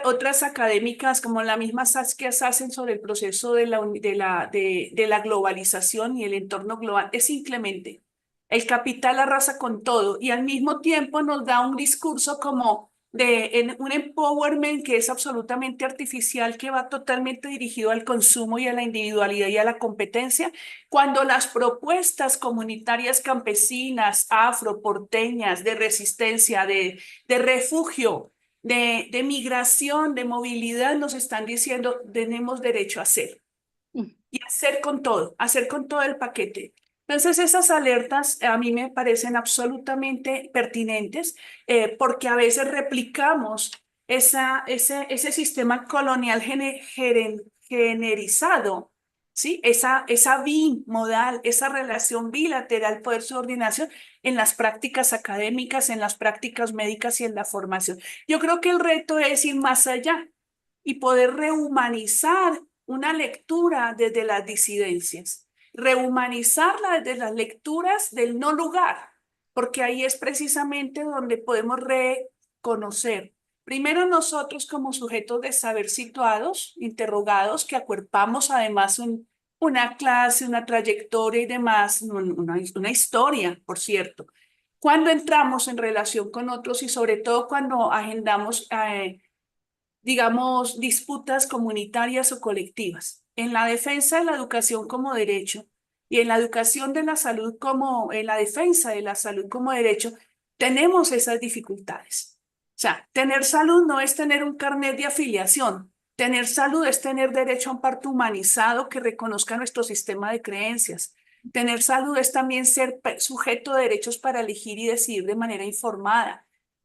otras académicas, como la misma Saskia Sassen, sobre el proceso de la globalización y el entorno global. Es inclemente. El capital arrasa con todo y al mismo tiempo nos da un discurso como de un empowerment que es absolutamente artificial, que va totalmente dirigido al consumo y a la individualidad y a la competencia, cuando las propuestas comunitarias campesinas, afro, porteñas, de resistencia, de refugio, de migración, de movilidad, nos están diciendo, tenemos derecho a hacer y hacer con todo el paquete. Entonces, esas alertas a mí me parecen absolutamente pertinentes porque a veces replicamos ese sistema colonial generizado, ¿sí? Esa bimodal, esa relación bilateral, poder subordinación en las prácticas académicas, en las prácticas médicas y en la formación. Yo creo que el reto es ir más allá y poder rehumanizar una lectura desde las disidencias, rehumanizarla desde las lecturas del no lugar, porque ahí es precisamente donde podemos reconocer, primero nosotros como sujetos de saber situados, interrogados, que acuerpamos además una clase, una trayectoria y demás, una historia, por cierto. Cuando entramos en relación con otros y sobre todo cuando agendamos digamos, disputas comunitarias o colectivas. En la defensa de la educación como derecho y en la educación de la salud como, en la defensa de la salud como derecho, tenemos esas dificultades. O sea, tener salud no es tener un carnet de afiliación. Tener salud es tener derecho a un parto humanizado que reconozca nuestro sistema de creencias. Tener salud es también ser sujeto de derechos para elegir y decidir de manera informada.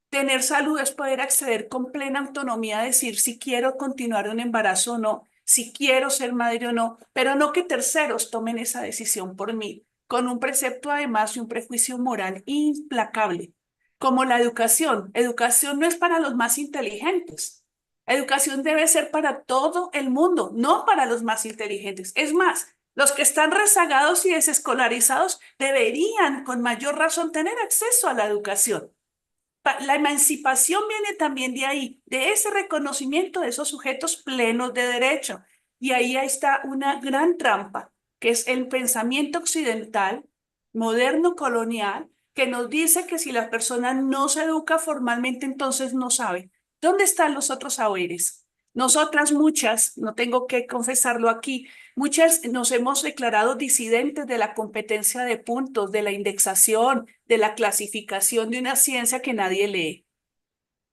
Tener salud es poder acceder con plena autonomía a decir si quiero continuar un embarazo o no, si quiero ser madre o no, pero no que terceros tomen esa decisión por mí, con un precepto además y un prejuicio moral implacable, como la educación. Educación no es para los más inteligentes. Educación debe ser para todo el mundo, no para los más inteligentes. Es más, los que están rezagados y desescolarizados deberían con mayor razón tener acceso a la educación. La emancipación viene también de ahí, de ese reconocimiento de esos sujetos plenos de derecho. Y ahí está una gran trampa, que es el pensamiento occidental, moderno, colonial, que nos dice que si la persona no se educa formalmente, entonces no sabe. ¿Dónde están los otros saberes? Nosotras muchas, no tengo que confesarlo aquí, muchas nos hemos declarado disidentes de la competencia de puntos, de la indexación, de la clasificación de una ciencia que nadie lee.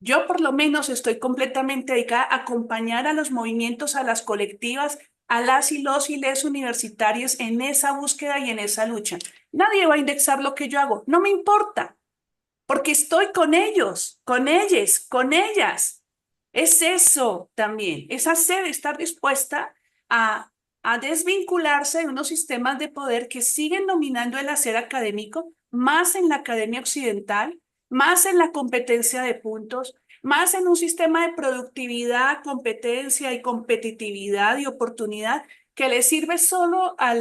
Yo por lo menos estoy completamente dedicada a acompañar a los movimientos, a las colectivas, a las y los y les universitarios en esa búsqueda y en esa lucha. Nadie va a indexar lo que yo hago, no me importa, porque estoy con ellos, con ellas, con ellas. Es eso también, es hacer, estar dispuesta a, a desvincularse de unos sistemas de poder que siguen dominando el hacer académico, más en la academia occidental, más en la competencia de puntos, más en un sistema de productividad, competencia y competitividad y oportunidad que le sirve solo a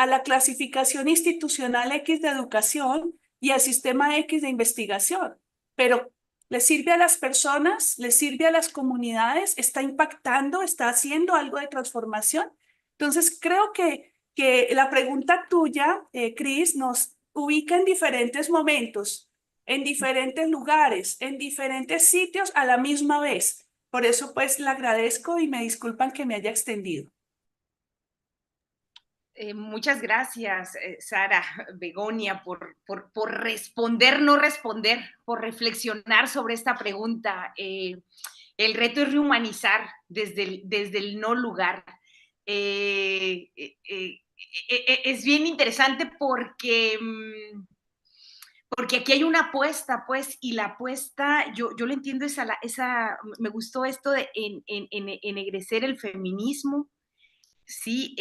la clasificación institucional X de educación y al sistema X de investigación. Pero le sirve a las personas, le sirve a las comunidades, está impactando, está haciendo algo de transformación. Entonces, creo que la pregunta tuya, Cris, nos ubica en diferentes momentos, en diferentes lugares, en diferentes sitios a la misma vez. Por eso, pues, le agradezco y me disculpan que me haya extendido. Muchas gracias, Sara, Begonia, por responder, no responder, por reflexionar sobre esta pregunta. El reto es rehumanizar desde el no lugar. Es bien interesante porque aquí hay una apuesta, pues, y la apuesta, yo lo entiendo, me gustó esto de ennegrecer el feminismo, sí,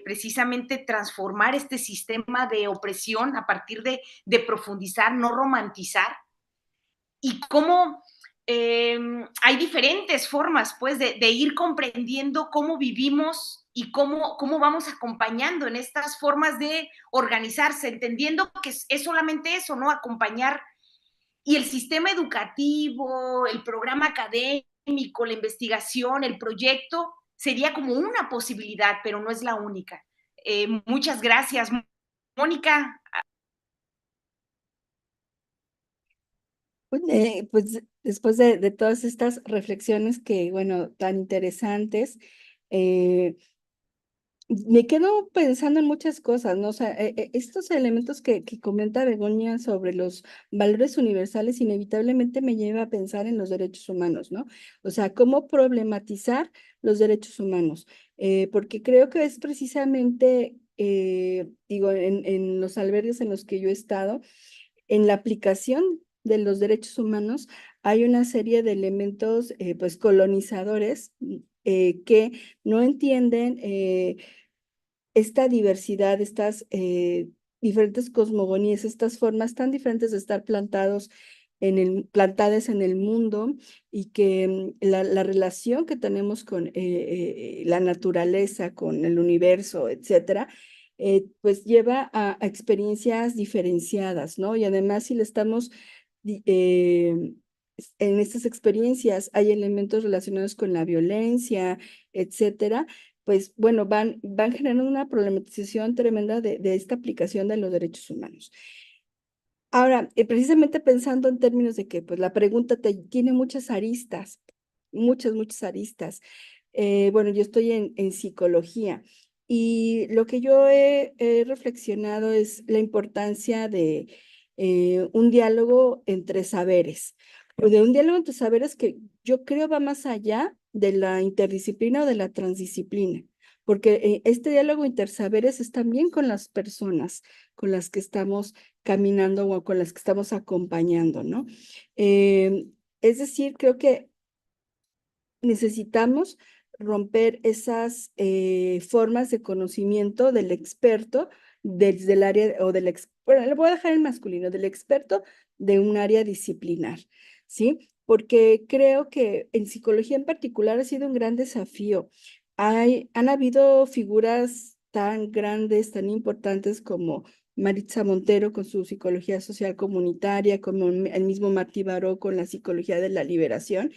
precisamente transformar este sistema de opresión a partir de profundizar, no romantizar, y cómo hay diferentes formas, pues, de ir comprendiendo cómo vivimos y cómo vamos acompañando en estas formas de organizarse, entendiendo que es solamente eso, ¿no? Acompañar. Y el sistema educativo, el programa académico, la investigación, el proyecto, sería como una posibilidad, pero no es la única. Muchas gracias, Mónica. Pues después de todas estas reflexiones que, bueno, tan interesantes, me quedo pensando en muchas cosas, ¿no? O sea, estos elementos que comenta Begoña sobre los valores universales inevitablemente me lleva a pensar en los derechos humanos, ¿no? O sea, cómo problematizar los derechos humanos, porque creo que es precisamente, digo, en los albergues en los que yo he estado, en la aplicación de los derechos humanos hay una serie de elementos, pues, colonizadores que no entienden esta diversidad, estas diferentes cosmogonías, estas formas tan diferentes de estar plantadas en el mundo y que la relación que tenemos con la naturaleza, con el universo, etcétera, pues lleva a experiencias diferenciadas, ¿no? Y además si le estamos en estas experiencias hay elementos relacionados con la violencia, etcétera, pues bueno, van generando una problematización tremenda de esta aplicación de los derechos humanos. Ahora, precisamente pensando en términos de que pues la pregunta tiene muchas aristas, muchas aristas. Bueno, yo estoy en psicología y lo que yo he reflexionado es la importancia de un diálogo entre saberes, o de un diálogo entre saberes que yo creo va más allá de la interdisciplina o de la transdisciplina, porque este diálogo intersaberes es también con las personas con las que estamos caminando o con las que estamos acompañando, ¿no? Es decir, creo que necesitamos romper esas formas de conocimiento del experto desde el área, o bueno, le voy a dejar en masculino, del experto de un área disciplinar, ¿sí? Porque creo que en psicología en particular ha sido un gran desafío. Han habido figuras tan grandes, tan importantes como Maritza Montero con su psicología social comunitaria, como el mismo Martí Baró con la psicología de la liberación,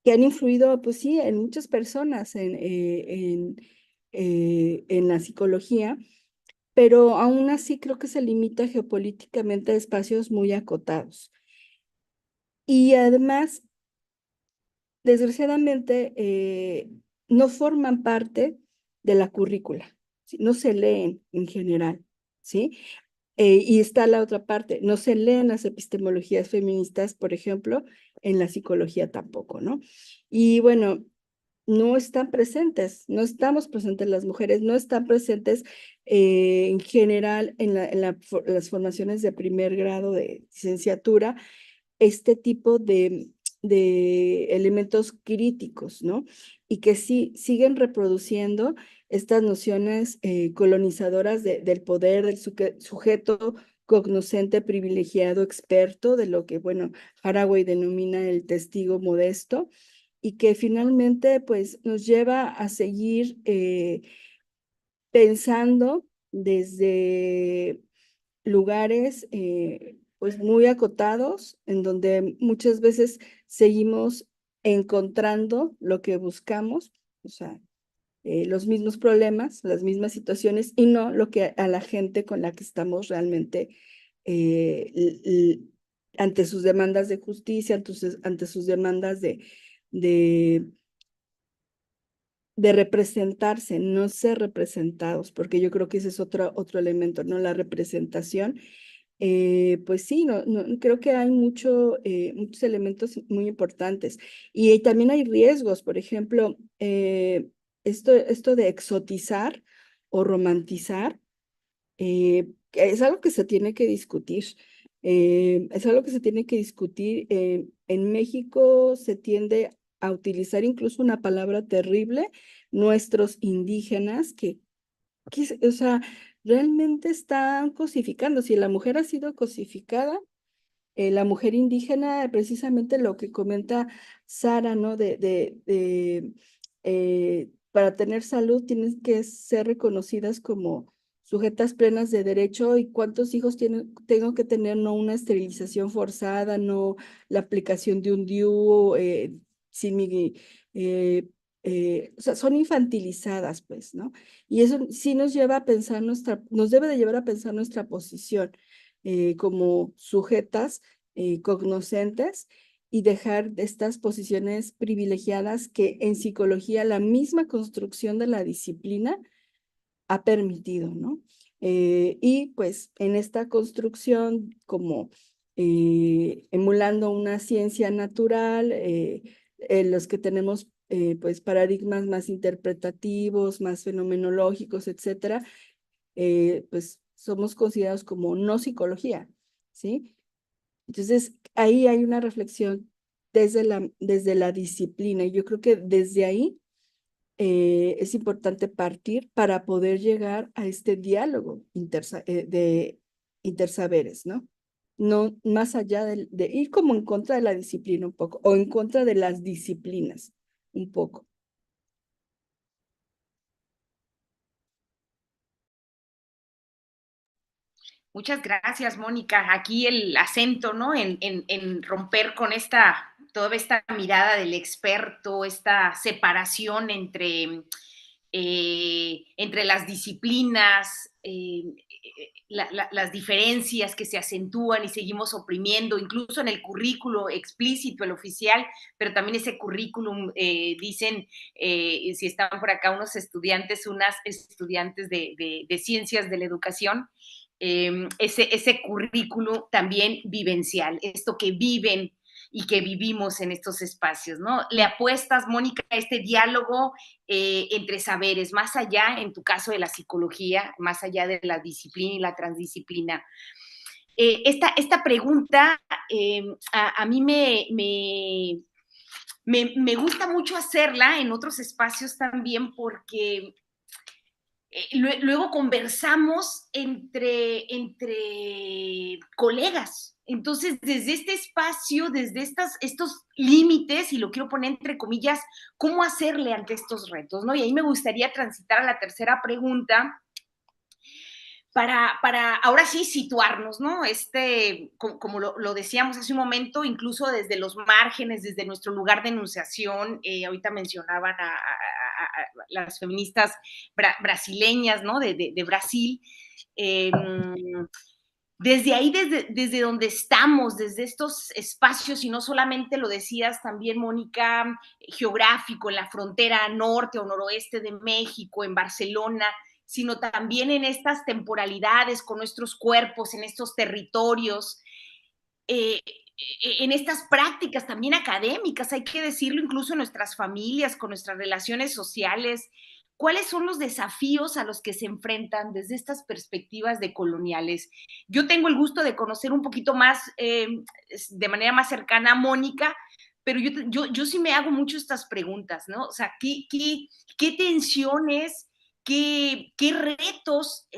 que han influido, pues sí, en muchas personas en la psicología, pero aún así creo que se limita geopolíticamente a espacios muy acotados. Y además, desgraciadamente, no forman parte de la currícula, ¿sí? No se leen en general, ¿sí? Y está la otra parte, no se leen las epistemologías feministas, por ejemplo, en la psicología tampoco, ¿no? Y bueno, no están presentes, no estamos presentes las mujeres, no están presentes en general las formaciones de primer grado de licenciatura, este tipo de elementos críticos, ¿no? Y que sí siguen reproduciendo estas nociones colonizadoras del poder, del sujeto cognoscente, privilegiado, experto, de lo que, bueno, Haraway denomina el testigo modesto, y que finalmente, pues, nos lleva a seguir pensando desde lugares pues muy acotados, en donde muchas veces seguimos encontrando lo que buscamos, o sea, los mismos problemas, las mismas situaciones, y no lo que a la gente con la que estamos realmente ante sus demandas de justicia, ante sus demandas de de representarse, no ser representados, porque yo creo que ese es otro elemento, ¿no? La representación. Pues sí, creo que hay muchos elementos muy importantes. Y también hay riesgos, por ejemplo, esto de exotizar o romantizar, es algo que se tiene que discutir. Es algo que se tiene que discutir. En México se tiende a utilizar incluso una palabra terrible, nuestros indígenas, o sea, realmente están cosificando. Si la mujer ha sido cosificada, la mujer indígena, precisamente lo que comenta Sara, ¿no? Para tener salud tienen que ser reconocidas como sujetas plenas de derecho, y cuántos hijos tengo que tener, no una esterilización forzada, no la aplicación de un DIU sin mi... o sea, son infantilizadas, pues, ¿no? Y eso sí nos lleva a pensar nos debe de llevar a pensar nuestra posición como sujetas cognoscentes y dejar estas posiciones privilegiadas que en psicología la misma construcción de la disciplina ha permitido, ¿no? Y pues en esta construcción, como emulando una ciencia natural, en los que tenemos pues paradigmas más interpretativos, más fenomenológicos, etcétera, pues somos considerados como no psicología, ¿sí? Entonces, ahí hay una reflexión desde la disciplina, y yo creo que desde ahí es importante partir para poder llegar a este diálogo de intersaberes, ¿no? No más allá de ir como en contra de la disciplina un poco, o en contra de las disciplinas un poco. Muchas gracias, Mónica. Aquí el acento, ¿no? En romper con toda esta mirada del experto, esta separación entre las disciplinas, las diferencias que se acentúan y seguimos oprimiendo, incluso en el currículo explícito, el oficial, pero también ese currículum, dicen, si están por acá unas estudiantes de ciencias de la educación, ese currículo también vivencial, esto que viven y que vivimos en estos espacios, ¿no? Le apuestas, Mónica, a este diálogo entre saberes, más allá, en tu caso, de la psicología, más allá de la disciplina y la transdisciplina. Esta pregunta a mí me gusta mucho hacerla en otros espacios también porque luego conversamos entre colegas. Entonces, desde este espacio, desde estos límites, y lo quiero poner entre comillas, ¿cómo hacerle ante estos retos? ¿No? Y ahí me gustaría transitar a la tercera pregunta para ahora sí situarnos, ¿no? Como lo decíamos hace un momento, incluso desde los márgenes, desde nuestro lugar de enunciación, ahorita mencionaban a las feministas brasileñas, ¿no? De Brasil. Desde ahí, desde donde estamos, desde estos espacios, y no solamente lo decías también, Mónica, geográfico, en la frontera norte o noroeste de México, en Barcelona, sino también en estas temporalidades con nuestros cuerpos, en estos territorios, en estas prácticas también académicas, hay que decirlo, incluso en nuestras familias, con nuestras relaciones sociales. ¿Cuáles son los desafíos a los que se enfrentan desde estas perspectivas decoloniales? Yo tengo el gusto de conocer un poquito más, de manera más cercana a Mónica, pero yo sí me hago mucho estas preguntas, ¿no? O sea, ¿qué tensiones, qué retos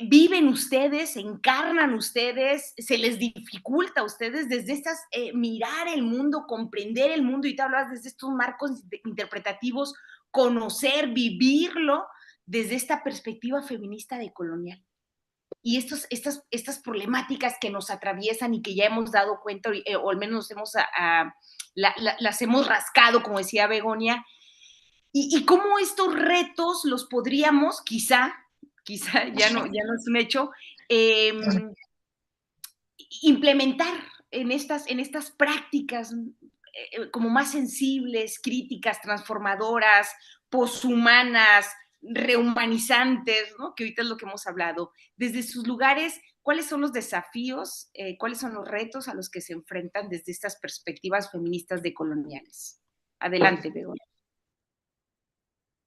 viven ustedes, encarnan ustedes, se les dificulta a ustedes desde estas, mirar el mundo, comprender el mundo, y te hablas desde estos marcos interpretativos, conocer, vivirlo desde esta perspectiva feminista decolonial? Y estas problemáticas que nos atraviesan y que ya hemos dado cuenta, o al menos las hemos rascado, como decía Begonia, y cómo estos retos los podríamos, quizá ya no es un hecho, implementar en estas prácticas como más sensibles, críticas, transformadoras, poshumanas, rehumanizantes, ¿no? Que ahorita es lo que hemos hablado. Desde sus lugares, ¿cuáles son los desafíos, cuáles son los retos a los que se enfrentan desde estas perspectivas feministas decoloniales? Adelante, Begoña.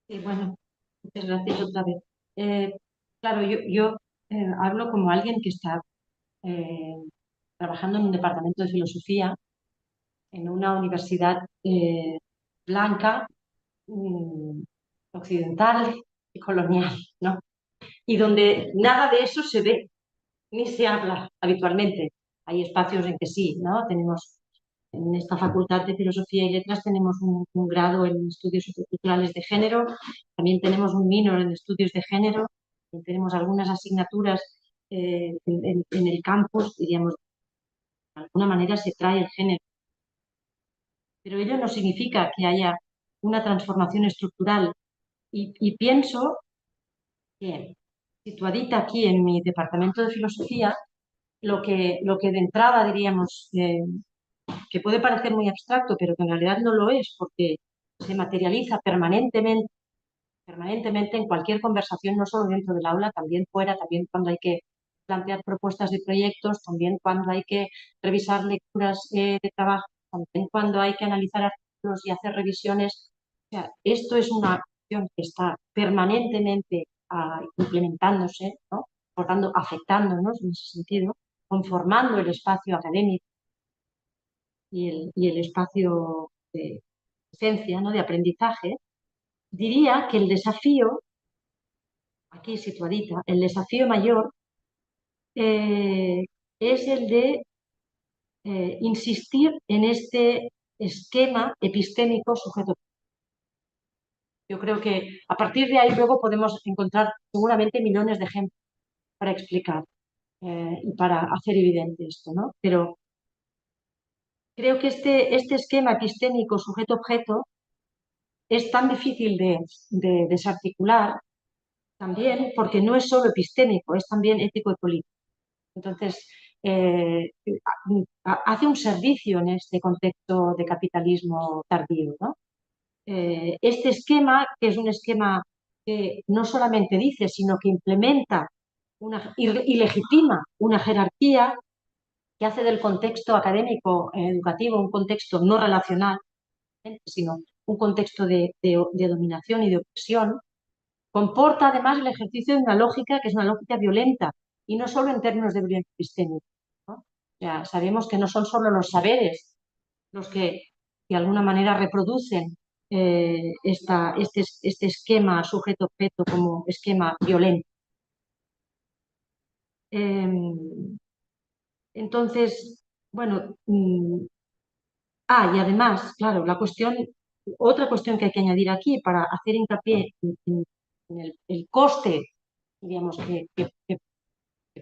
Bueno, muchas gracias otra vez. Claro, yo hablo como alguien que está trabajando en un departamento de filosofía en una universidad blanca, occidental y colonial, ¿no? Y donde nada de eso se ve ni se habla habitualmente. Hay espacios en que sí, ¿no? Tenemos en esta Facultad de Filosofía y Letras tenemos un grado en estudios socioculturales de género, también tenemos un minor en estudios de género, tenemos algunas asignaturas en el campus, diríamos, de alguna manera se trae el género. Pero ello no significa que haya una transformación estructural y pienso que, situadita aquí en mi departamento de filosofía, lo que de entrada diríamos que puede parecer muy abstracto, pero que en realidad no lo es, porque se materializa permanentemente en cualquier conversación, no solo dentro del aula, también fuera, también cuando hay que plantear propuestas de proyectos, también cuando hay que revisar lecturas de trabajo, también cuando hay que analizar artículos y hacer revisiones. O sea, esto es una acción que está permanentemente implementándose, ¿no? Por tanto, afectándonos en ese sentido, conformando el espacio académico y el espacio de docencia, ¿no? De aprendizaje. Diría que el desafío, aquí situadita, el desafío mayor es el de insistir en este esquema epistémico sujeto. Yo creo que a partir de ahí luego podemos encontrar seguramente millones de ejemplos para explicar y para hacer evidente esto, ¿no? Pero creo que este esquema epistémico sujeto-objeto es tan difícil de desarticular también porque no es solo epistémico, es también ético y político. Entonces, hace un servicio en este contexto de capitalismo tardío, ¿no? Este esquema, que es un esquema que no solamente dice, sino que implementa y legitima una jerarquía que hace del contexto académico educativo un contexto no relacional, sino un contexto de dominación y de opresión, comporta además el ejercicio de una lógica que es una lógica violenta, y no solo en términos de violencia epistémica, ¿no? O sea, sabemos que no son solo los saberes los que de alguna manera reproducen este esquema sujeto-objeto como esquema violento. Entonces, bueno, y además, claro, otra cuestión que hay que añadir aquí para hacer hincapié en el coste, digamos, que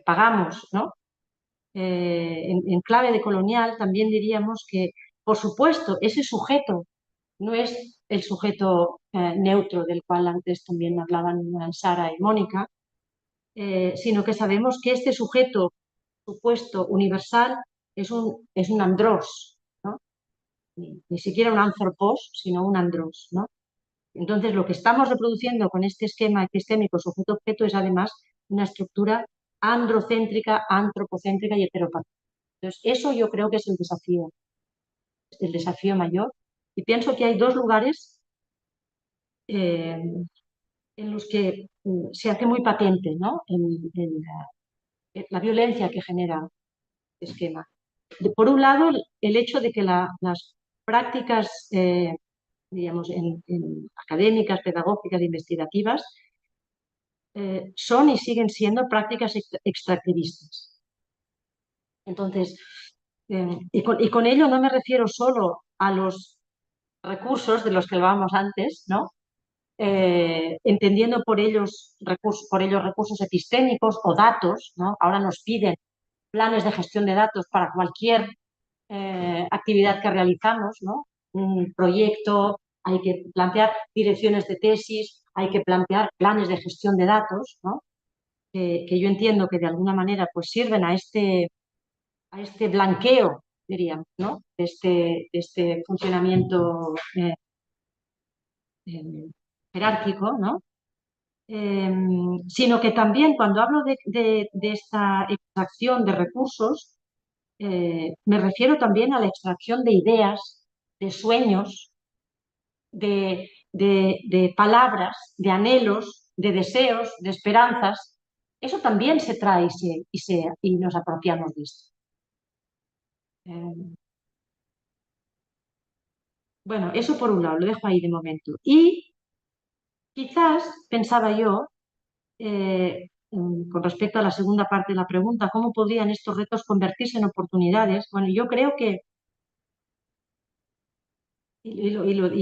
pagamos, ¿no? En clave de colonial también diríamos que, por supuesto, ese sujeto no es el sujeto neutro del cual antes también hablaban Sara y Mónica, sino que sabemos que este sujeto supuesto universal es un andros, ¿no? Ni siquiera un anthropos, sino un andros, ¿no? Entonces, lo que estamos reproduciendo con este esquema epistémico sujeto-objeto es además una estructura androcéntrica, antropocéntrica y heteropátrica. Entonces, eso yo creo que es el desafío mayor. Y pienso que hay dos lugares eh, en los que se hace muy patente, ¿no? La violencia que genera el esquema. Por un lado, el hecho de que las prácticas, digamos, académicas, pedagógicas, investigativas, son y siguen siendo prácticas extractivistas. Entonces, y con ello no me refiero solo a los recursos de los que hablábamos antes, ¿no? Entendiendo por ellos recursos epistémicos o datos, ¿no? Ahora nos piden planes de gestión de datos para cualquier actividad que realizamos, ¿no? Un proyecto, hay que plantear direcciones de tesis, hay que plantear planes de gestión de datos, ¿no? Que yo entiendo que de alguna manera pues sirven a este blanqueo, diríamos, ¿no? De este funcionamiento jerárquico, ¿no? Sino que también cuando hablo de esta extracción de recursos, me refiero también a la extracción de ideas, de sueños, de palabras, de anhelos, de deseos, de esperanzas. Eso también se trae y nos apropiamos de esto. Bueno, eso por un lado, lo dejo ahí de momento. Y quizás, pensaba yo, con respecto a la segunda parte de la pregunta, ¿cómo podrían estos retos convertirse en oportunidades? Bueno, yo creo que, y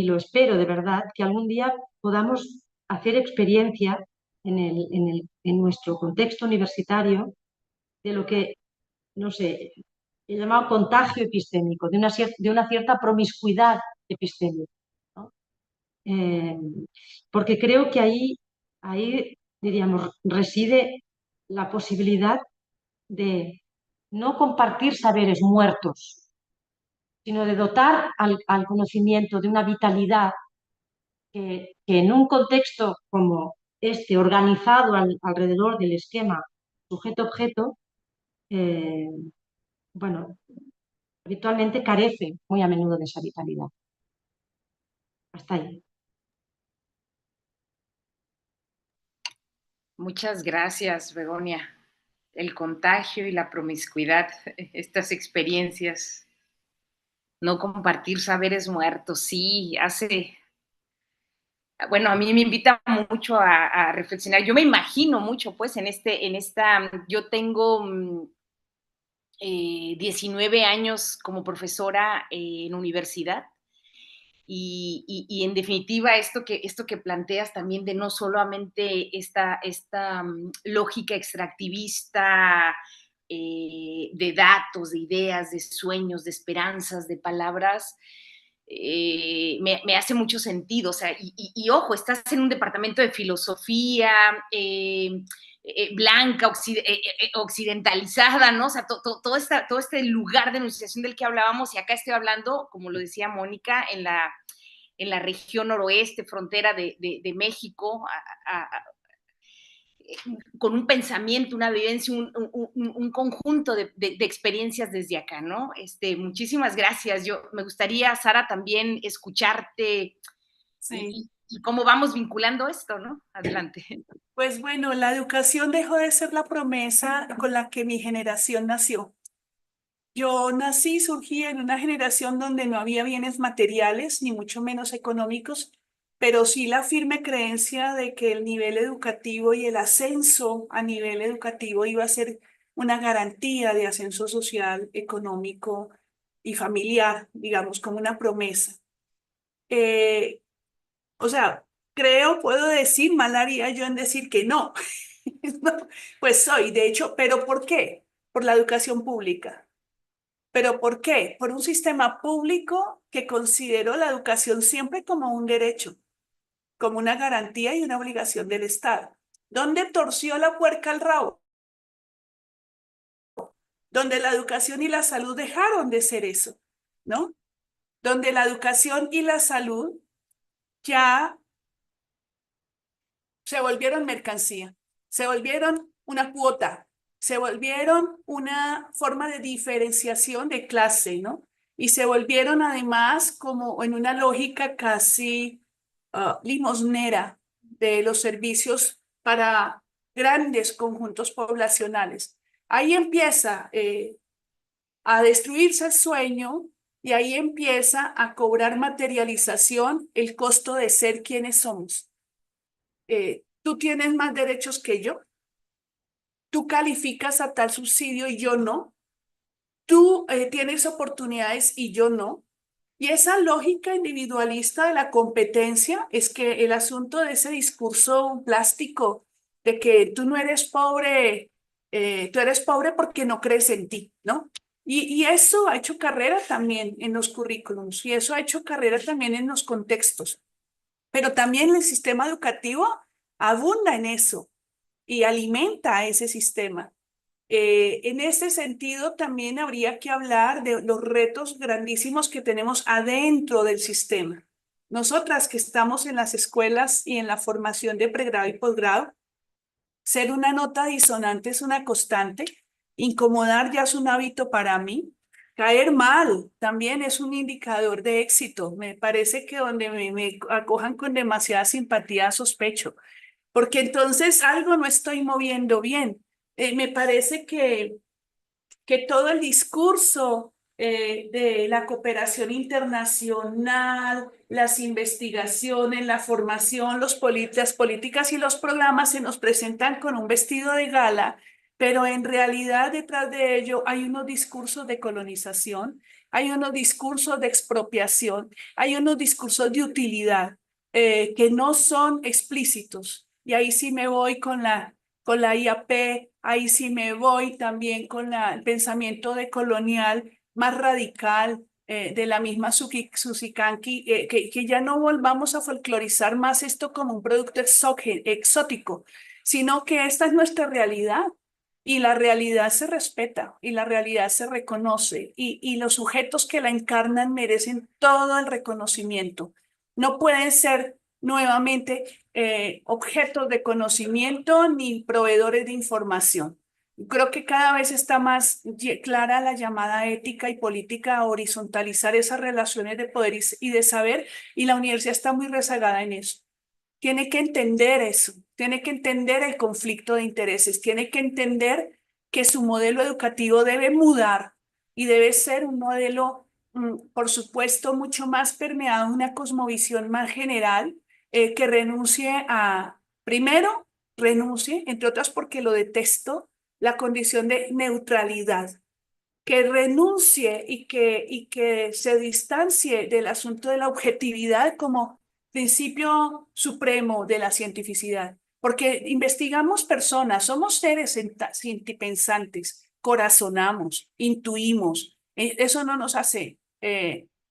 lo espero de verdad, que algún día podamos hacer experiencia en nuestro contexto universitario de lo que, no sé, he llamado contagio epistémico, de una cierta promiscuidad epistémica, ¿no? Eh, Porque creo que ahí, diríamos, reside la posibilidad de no compartir saberes muertos, sino de dotar al conocimiento de una vitalidad que en un contexto como este, organizado alrededor del esquema sujeto-objeto, eh, bueno, habitualmente carece muy a menudo de esa vitalidad. Hasta ahí. Muchas gracias, Begonia. El contagio y la promiscuidad, estas experiencias, no compartir saberes muertos, sí, bueno, a mí me invita mucho a reflexionar. Yo me imagino mucho, pues, yo tengo 19 años como profesora en universidad. Y en definitiva, esto que planteas también de no solamente esta lógica extractivista de datos, de ideas, de sueños, de esperanzas, de palabras, me hace mucho sentido. O sea, ojo, estás en un departamento de filosofía, blanca, occidentalizada, ¿no? O sea, todo este lugar de enunciación del que hablábamos, y acá estoy hablando, como lo decía Mónica, en la región noroeste, frontera de México, con un pensamiento, una vivencia, un conjunto de experiencias desde acá, ¿no? Muchísimas gracias. Me gustaría, Sara, también escucharte Sí. y cómo vamos vinculando esto, ¿no? Adelante. Pues bueno, la educación dejó de ser la promesa con la que mi generación nació. Yo nací, surgí en una generación donde no había bienes materiales, ni mucho menos económicos, pero sí la firme creencia de que el nivel educativo y el ascenso a nivel educativo iba a ser una garantía de ascenso social, económico y familiar, digamos, como una promesa. Eh, o sea, puedo decir, mal haría yo en decir que no. No, pues soy, de hecho, pero ¿por qué? Por la educación pública. ¿Pero por qué? Por un sistema público que consideró la educación siempre como un derecho, como una garantía y una obligación del Estado. ¿Dónde torció la puerca al rabo? Donde la educación y la salud dejaron de ser eso, ¿no? Donde la educación y la salud ya se volvieron mercancía, se volvieron una cuota, se volvieron una forma de diferenciación de clase, ¿no? Y se volvieron además como en una lógica casi limosnera de los servicios para grandes conjuntos poblacionales. Ahí empieza a destruirse el sueño y ahí empieza a cobrar materialización el costo de ser quienes somos. Tú tienes más derechos que yo, tú calificas a tal subsidio y yo no, tú tienes oportunidades y yo no. Y esa lógica individualista de la competencia es que el asunto de ese discurso plástico de que tú no eres pobre, tú eres pobre porque no crees en ti, ¿no? Y eso ha hecho carrera también en los currículums y eso ha hecho carrera también en los contextos. Pero también el sistema educativo abunda en eso y alimenta a ese sistema. En ese sentido, también habría que hablar de los retos grandísimos que tenemos adentro del sistema. Nosotras que estamos en las escuelas y en la formación de pregrado y posgrado, ser una nota disonante es una constante, incomodar ya es un hábito para mí, caer mal también es un indicador de éxito. Me parece que donde me acojan con demasiada simpatía sospecho porque entonces algo no estoy moviendo bien. Me parece que todo el discurso de la cooperación internacional, las investigaciones, la formación, las políticas y los programas se nos presentan con un vestido de gala, pero en realidad detrás de ello hay unos discursos de colonización, hay unos discursos de expropiación, hay unos discursos de utilidad que no son explícitos. Y ahí sí me voy con la IAP, ahí sí me voy también con el pensamiento decolonial más radical de la misma Susi Kanki, que ya no volvamos a folclorizar más esto como un producto exótico, sino que esta es nuestra realidad y la realidad se respeta y la realidad se reconoce y los sujetos que la encarnan merecen todo el reconocimiento. No pueden ser nuevamente objetos de conocimiento ni proveedores de información. Creo que cada vez está más clara la llamada ética y política a horizontalizar esas relaciones de poder y de saber, y la universidad está muy rezagada en eso. Tiene que entender eso, tiene que entender el conflicto de intereses, tiene que entender que su modelo educativo debe mudar y debe ser un modelo, por supuesto, mucho más permeado en una cosmovisión más general, que renuncie a, primero, renuncie, entre otras porque lo detesto, la condición de neutralidad, que renuncie y que se distancie del asunto de la objetividad como principio supremo de la cientificidad, porque investigamos personas, somos seres pensantes, corazonamos, intuimos, eso no nos hace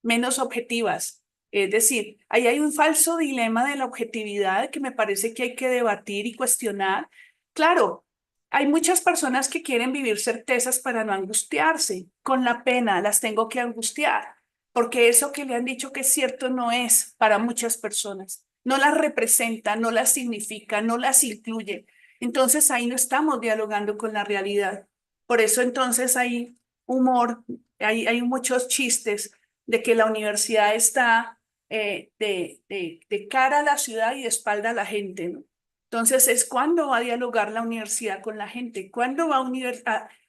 menos objetivas. Es decir, ahí hay un falso dilema de la objetividad que me parece que hay que debatir y cuestionar. Claro, hay muchas personas que quieren vivir certezas para no angustiarse. Con la pena las tengo que angustiar, porque eso que le han dicho que es cierto no es para muchas personas. No las representa, no las significa, no las incluye. Entonces ahí no estamos dialogando con la realidad. Por eso entonces hay humor, hay muchos chistes de que la universidad está de cara a la ciudad y de espalda a la gente, ¿no? Entonces, es cuándo va a dialogar la universidad con la gente, cuándo va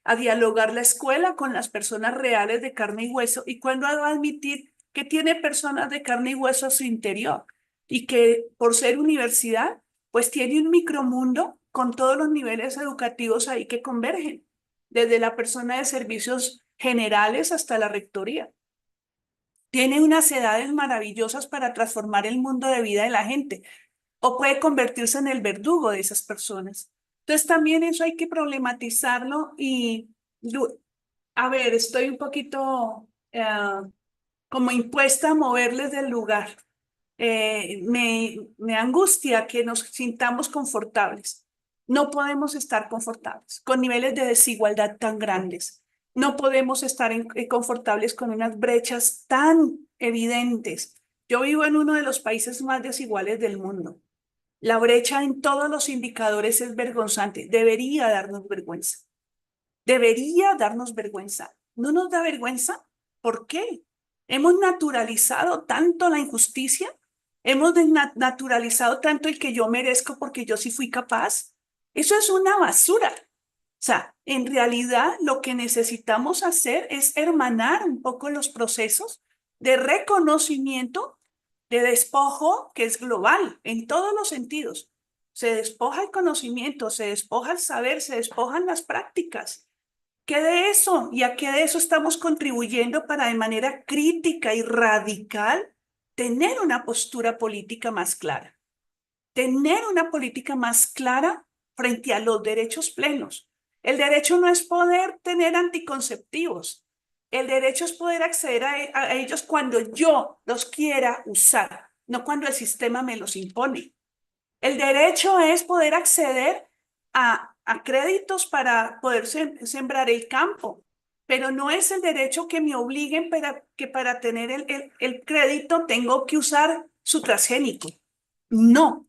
a dialogar la escuela con las personas reales de carne y hueso y cuándo va a admitir que tiene personas de carne y hueso a su interior y que por ser universidad, pues tiene un micromundo con todos los niveles educativos ahí que convergen, desde la persona de servicios generales hasta la rectoría. Tiene unas edades maravillosas para transformar el mundo de vida de la gente o puede convertirse en el verdugo de esas personas. Entonces también eso hay que problematizarlo y, a ver, estoy un poquito como impuesta a moverles del lugar. Me angustia que nos sintamos confortables. No podemos estar confortables con niveles de desigualdad tan grandes. No podemos estar confortables con unas brechas tan evidentes. Yo vivo en uno de los países más desiguales del mundo. La brecha en todos los indicadores es vergonzante. Debería darnos vergüenza. Debería darnos vergüenza. ¿No nos da vergüenza? ¿Por qué? Hemos naturalizado tanto la injusticia. Hemos naturalizado tanto el que yo merezco porque yo sí fui capaz. Eso es una basura. O sea, en realidad lo que necesitamos hacer es hermanar un poco los procesos de reconocimiento, de despojo, que es global en todos los sentidos. Se despoja el conocimiento, se despoja el saber, se despojan las prácticas. ¿Qué de eso? ¿Y a qué de eso estamos contribuyendo para de manera crítica y radical tener una postura política más clara? Tener una política más clara frente a los derechos plenos. El derecho no es poder tener anticonceptivos. El derecho es poder acceder a ellos cuando yo los quiera usar, no cuando el sistema me los impone. El derecho es poder acceder a créditos para poder sembrar el campo, pero no es el derecho que me obliguen que para tener el crédito tengo que usar su transgénico. No.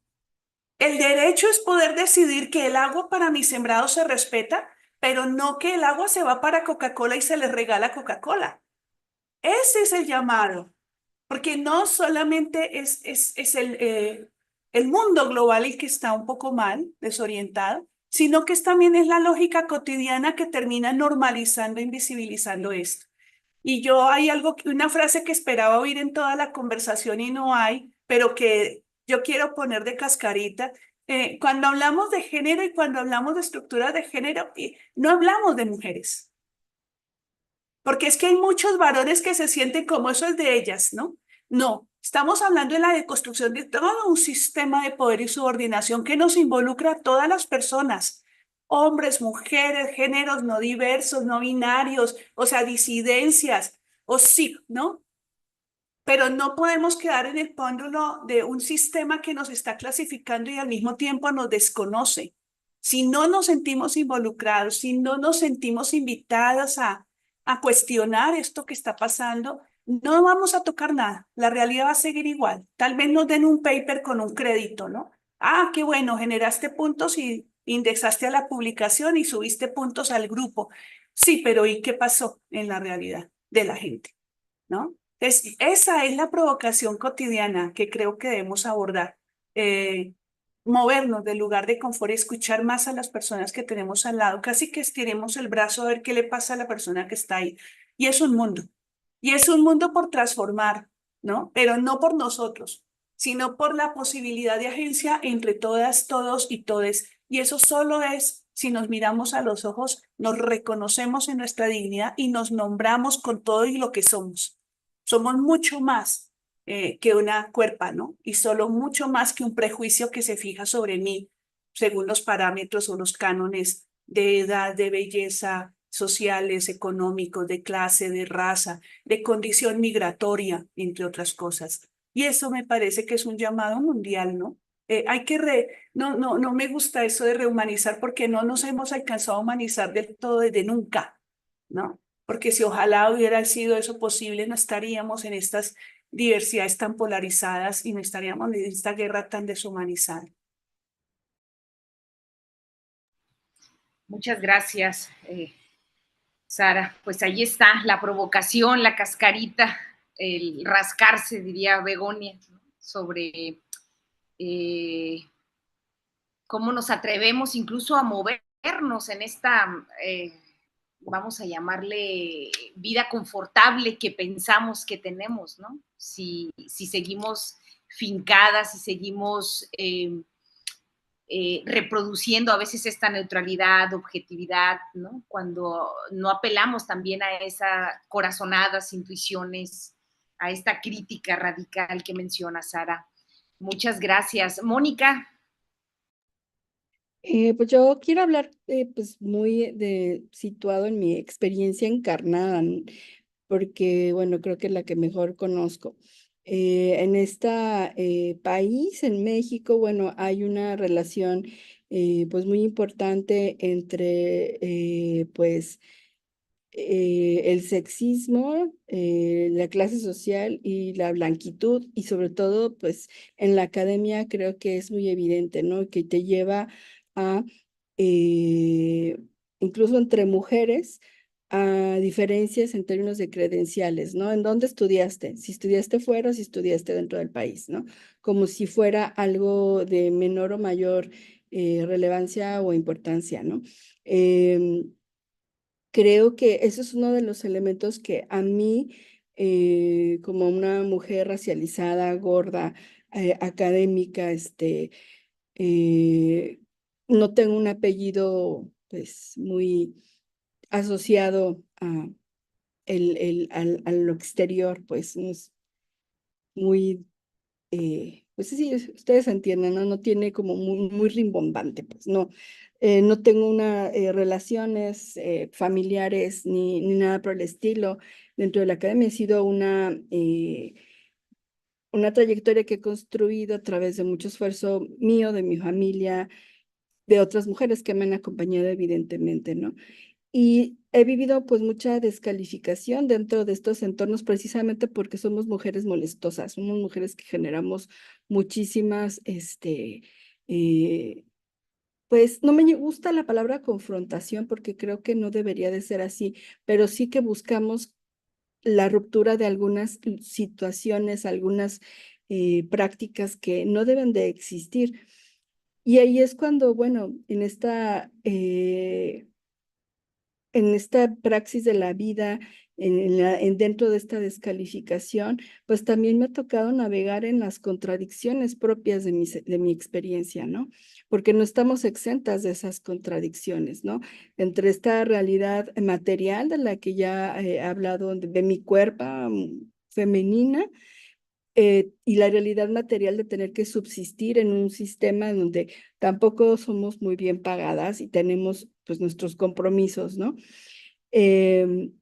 El derecho es poder decidir que el agua para mi sembrado se respeta, pero no que el agua se va para Coca-Cola y se le regala Coca-Cola. Ese es el llamado, porque no solamente es el mundo global el que está un poco mal, desorientado, sino que también es la lógica cotidiana que termina normalizando, invisibilizando esto. Y yo hay una frase que esperaba oír en toda la conversación y no hay, pero que yo quiero poner de cascarita. Cuando hablamos de género y cuando hablamos de estructuras de género, no hablamos de mujeres. Porque es que hay muchos varones que se sienten como eso es de ellas, ¿no? No, estamos hablando de la deconstrucción de todo un sistema de poder y subordinación que nos involucra a todas las personas, hombres, mujeres, géneros no diversos, no binarios, o sea, disidencias, o sí, ¿no? Pero no podemos quedar en el péndulo de un sistema que nos está clasificando y al mismo tiempo nos desconoce. Si no nos sentimos involucrados, si no nos sentimos invitadas a cuestionar esto que está pasando, no vamos a tocar nada. La realidad va a seguir igual. Tal vez nos den un paper con un crédito, ¿no? Ah, qué bueno, generaste puntos y indexaste a la publicación y subiste puntos al grupo. Sí, pero ¿y qué pasó en la realidad de la gente? ¿No? Entonces, esa es la provocación cotidiana que creo que debemos abordar. Movernos del lugar de confort y escuchar más a las personas que tenemos al lado. Casi que estiremos el brazo a ver qué le pasa a la persona que está ahí. Y es un mundo. Y es un mundo por transformar, ¿no? Pero no por nosotros, sino por la posibilidad de agencia entre todas, todos y todes. Y eso solo es si nos miramos a los ojos, nos reconocemos en nuestra dignidad y nos nombramos con todo y lo que somos. Somos mucho más que una cuerpa, ¿no? Y solo mucho más que un prejuicio que se fija sobre mí según los parámetros o los cánones de edad, de belleza, sociales, económicos, de clase, de raza, de condición migratoria, entre otras cosas. Y eso me parece que es un llamado mundial, ¿no? No me gusta eso de rehumanizar porque no nos hemos alcanzado a humanizar del todo desde nunca, ¿no? Porque si ojalá hubiera sido eso posible, no estaríamos en estas diversidades tan polarizadas y no estaríamos en esta guerra tan deshumanizada. Muchas gracias, Sara. Pues ahí está la provocación, la cascarita, el rascarse, diría Begonia, ¿no? Sobre cómo nos atrevemos incluso a movernos en esta, vamos a llamarle, vida confortable que pensamos que tenemos, ¿no? Si seguimos fincadas, si seguimos reproduciendo a veces esta neutralidad, objetividad, ¿no? Cuando no apelamos también a esas corazonadas intuiciones, a esta crítica radical que menciona Sara. Muchas gracias. Mónica. Pues yo quiero hablar pues muy situado en mi experiencia encarnada, porque bueno, creo que es la que mejor conozco. En este país, en México, bueno, hay una relación pues muy importante entre pues el sexismo, la clase social y la blanquitud, y sobre todo pues en la academia creo que es muy evidente, ¿no? Que te lleva a, eh, incluso entre mujeres, a diferencias en términos de credenciales, ¿no? ¿En dónde estudiaste? Si estudiaste fuera o si estudiaste dentro del país, ¿no? Como si fuera algo de menor o mayor relevancia o importancia, ¿no? Creo que eso es uno de los elementos que a mí, como una mujer racializada, gorda, académica, no tengo un apellido pues muy asociado a lo exterior, pues no es muy, pues sí, ustedes entienden, ¿no? No tiene como muy rimbombante, pues no. No tengo relaciones familiares ni nada por el estilo dentro de la academia. Ha sido una trayectoria que he construido a través de mucho esfuerzo mío, de mi familia, de otras mujeres que me han acompañado, evidentemente, ¿no? Y he vivido pues mucha descalificación dentro de estos entornos precisamente porque somos mujeres molestosas, somos mujeres que generamos muchísimas, pues no me gusta la palabra confrontación porque creo que no debería de ser así, pero sí que buscamos la ruptura de algunas situaciones, algunas prácticas que no deben de existir. Y ahí es cuando, bueno, en esta praxis de la vida, dentro de esta descalificación, pues también me ha tocado navegar en las contradicciones propias de mi experiencia, ¿no? Porque no estamos exentas de esas contradicciones, ¿no? Entre esta realidad material de la que ya he hablado, de mi cuerpo femenina, y la realidad material de tener que subsistir en un sistema en donde tampoco somos muy bien pagadas y tenemos pues nuestros compromisos, ¿no?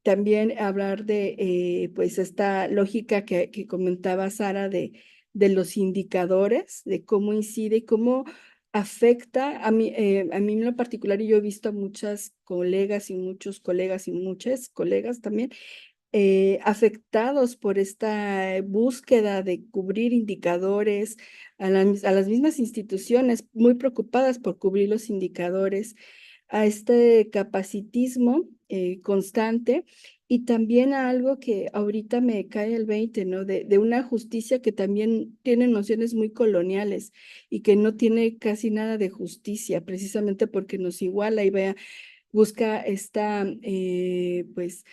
También hablar de pues esta lógica que comentaba Sara de los indicadores, de cómo incide y cómo afecta a mí en lo particular, y yo he visto a muchas colegas y muchos colegas y muchas colegas también afectados por esta búsqueda de cubrir indicadores, a las mismas instituciones muy preocupadas por cubrir los indicadores, a este capacitismo constante y también a algo que ahorita me cae el 20, ¿no? De una justicia que también tiene nociones muy coloniales y que no tiene casi nada de justicia, precisamente porque nos iguala y busca esta, pues,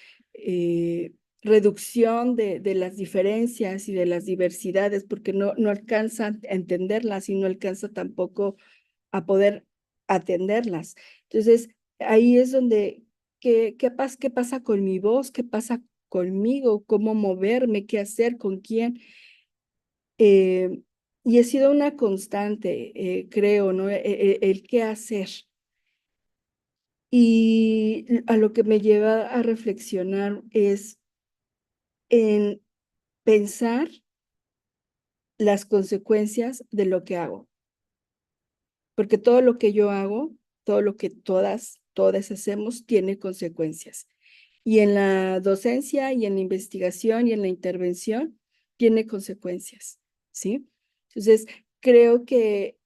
reducción de las diferencias y de las diversidades, porque no alcanza a entenderlas y no alcanza tampoco a poder atenderlas. Entonces, ahí es donde, ¿qué pasa con mi voz? ¿Qué pasa conmigo? ¿Cómo moverme? ¿Qué hacer? ¿Con quién? Y ha sido una constante, creo, ¿no? El qué hacer. Y a lo que me lleva a reflexionar es en pensar las consecuencias de lo que hago, porque todo lo que yo hago, todo lo que todas hacemos tiene consecuencias. Y en la docencia y en la investigación y en la intervención tiene consecuencias, ¿sí? Entonces, creo que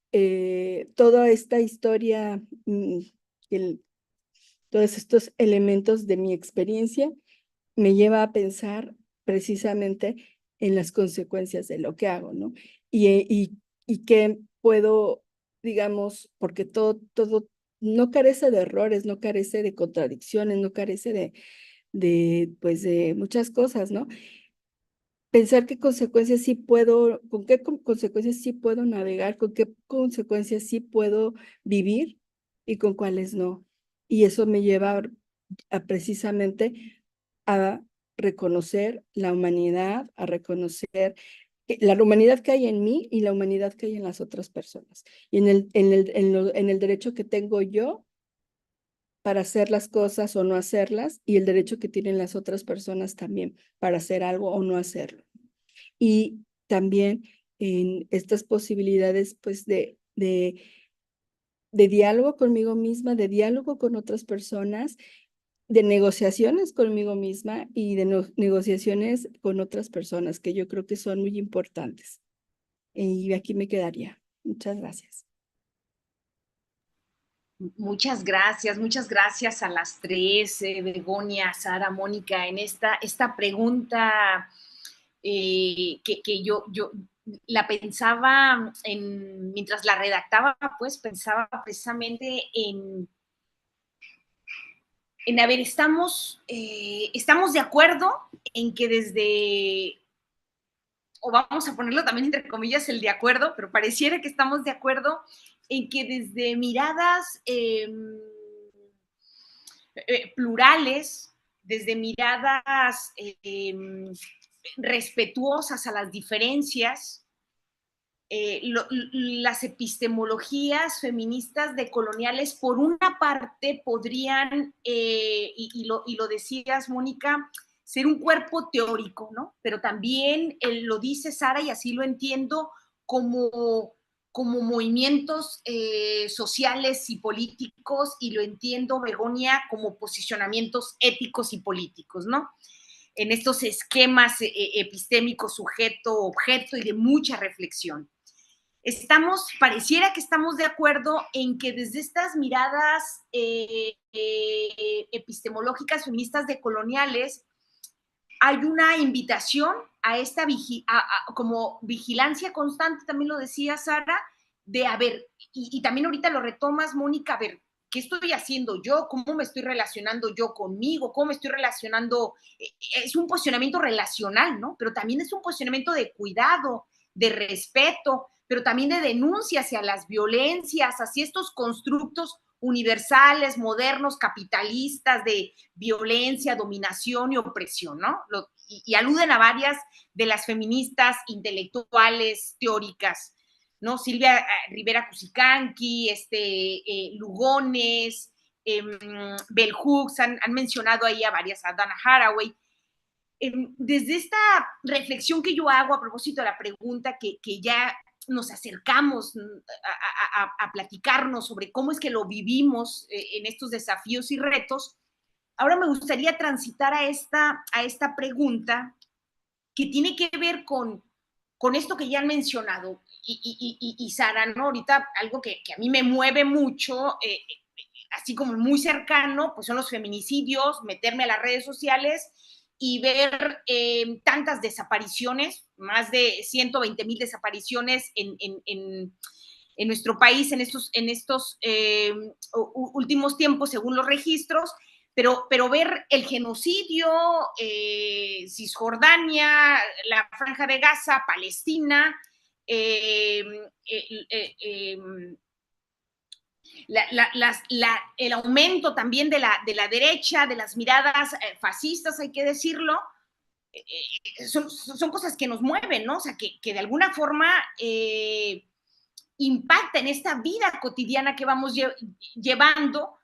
toda esta historia, todos estos elementos de mi experiencia me lleva a pensar precisamente en las consecuencias de lo que hago, ¿no? Y que puedo, digamos, porque todo no carece de errores, no carece de contradicciones, no carece pues de muchas cosas, ¿no? Pensar qué consecuencias sí puedo, con qué consecuencias sí puedo navegar, con qué consecuencias sí puedo vivir y con cuáles no. Y eso me lleva a precisamente a reconocer la humanidad, a reconocer la humanidad que hay en mí y la humanidad que hay en las otras personas. Y en el derecho que tengo yo para hacer las cosas o no hacerlas y el derecho que tienen las otras personas también para hacer algo o no hacerlo. Y también en estas posibilidades pues de diálogo conmigo misma, de diálogo con otras personas, de negociaciones conmigo misma y de negociaciones con otras personas que yo creo que son muy importantes. Y aquí me quedaría. Muchas gracias. Muchas gracias a las tres, Begonia, Sara, Mónica, en esta pregunta que yo la pensaba mientras la redactaba, pues pensaba precisamente a ver, estamos de acuerdo en que desde, o vamos a ponerlo también entre comillas, el de acuerdo, pero pareciera que estamos de acuerdo en que desde miradas plurales, desde miradas respetuosas a las diferencias, las epistemologías feministas decoloniales, por una parte, podrían, y lo decías, Mónica, ser un cuerpo teórico, ¿no? Pero también lo dice Sara, y así lo entiendo, como movimientos sociales y políticos, y lo entiendo, Begonia, como posicionamientos éticos y políticos, ¿no? En estos esquemas epistémicos, sujeto, objeto, y de mucha reflexión. Pareciera que estamos de acuerdo en que desde estas miradas epistemológicas feministas decoloniales hay una invitación a esta como vigilancia constante, también lo decía Sara, de a ver, y también ahorita lo retomas, Mónica, a ver, ¿qué estoy haciendo yo? ¿Cómo me estoy relacionando yo conmigo? ¿Cómo me estoy relacionando? Es un posicionamiento relacional, ¿no? Pero también es un posicionamiento de cuidado, de respeto, pero también de denuncia hacia las violencias, hacia estos constructos universales, modernos, capitalistas, de violencia, dominación y opresión, ¿no? Y aluden a varias de las feministas intelectuales, teóricas, ¿no? Silvia Rivera Cusicanqui, Lugones, Bell Hooks, han mencionado ahí a varias, a Dana Haraway. Desde esta reflexión que yo hago a propósito de la pregunta que ya nos acercamos a platicarnos sobre cómo es que lo vivimos en estos desafíos y retos, ahora me gustaría transitar a esta pregunta que tiene que ver con esto que ya han mencionado. Y Sara, ¿no? Ahorita algo que a mí me mueve mucho, así como muy cercano, pues son los feminicidios, meterme a las redes sociales y ver tantas desapariciones, más de 120,000 desapariciones en nuestro país en estos últimos tiempos, según los registros, pero ver el genocidio, Cisjordania, la Franja de Gaza, Palestina, eh, eh, eh, eh, el aumento también de la derecha, de las miradas fascistas, hay que decirlo, son cosas que nos mueven, ¿no? O sea, que de alguna forma impacta en esta vida cotidiana que vamos llevando.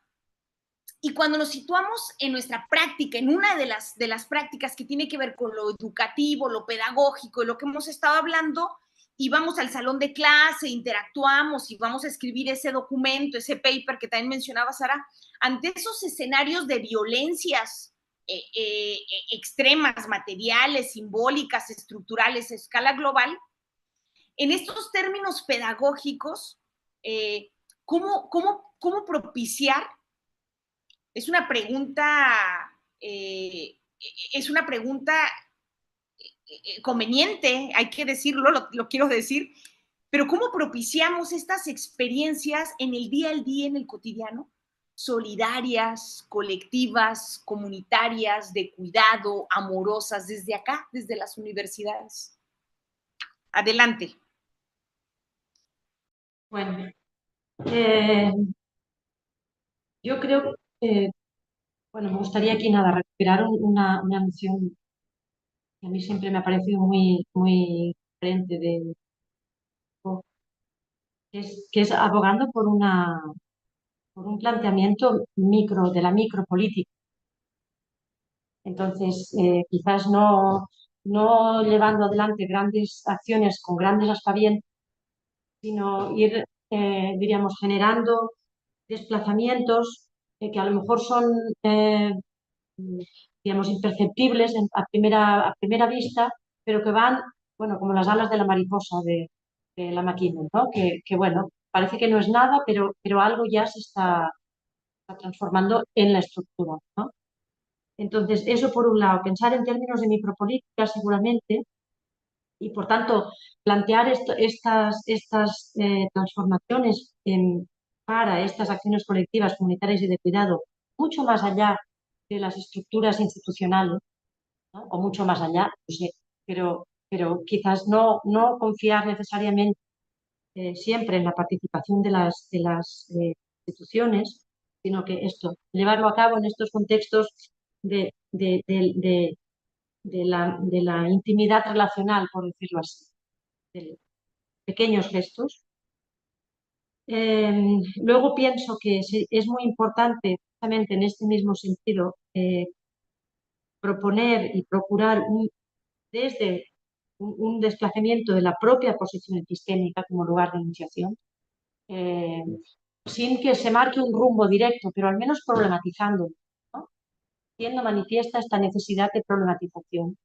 Y cuando nos situamos en nuestra práctica, en una de las prácticas que tiene que ver con lo educativo, lo pedagógico y lo que hemos estado hablando, y vamos al salón de clase, interactuamos y vamos a escribir ese documento, ese paper que también mencionaba Sara, ante esos escenarios de violencias extremas, materiales, simbólicas, estructurales, a escala global, en estos términos pedagógicos, ¿cómo propiciar? Es una pregunta, es una pregunta conveniente, hay que decirlo, lo quiero decir, pero ¿cómo propiciamos estas experiencias en el día al día, en el cotidiano? Solidarias, colectivas, comunitarias, de cuidado, amorosas, desde acá, desde las universidades. Adelante. Bueno, yo creo que, bueno, me gustaría aquí nada, recuperar una noción que a mí siempre me ha parecido muy diferente que es abogando por un planteamiento de la micropolítica. Entonces, quizás no llevando adelante grandes acciones con grandes aspavientos, sino ir, diríamos, generando desplazamientos que a lo mejor son, digamos, imperceptibles a primera vista, pero que van, bueno, como las alas de la mariposa de la máquina, ¿no? Bueno, parece que no es nada, pero algo ya se está transformando en la estructura, ¿no? Entonces, eso por un lado, pensar en términos de micropolítica seguramente, y por tanto plantear estas transformaciones para estas acciones colectivas, comunitarias y de cuidado, mucho más allá de las estructuras institucionales, ¿no? O mucho más allá, no sé, pero quizás no confiar necesariamente siempre en la participación de las instituciones, sino que esto, llevarlo a cabo en estos contextos de, de, de, de, de la intimidad relacional, por decirlo así, de pequeños gestos. Luego pienso que es muy importante, justamente en este mismo sentido, proponer y procurar desde un desplazamiento de la propia posición epistémica como lugar de iniciación, eh, sin que se marque un rumbo directo, pero al menos problematizando, ¿no? Siendo manifiesta esta necesidad de problematización.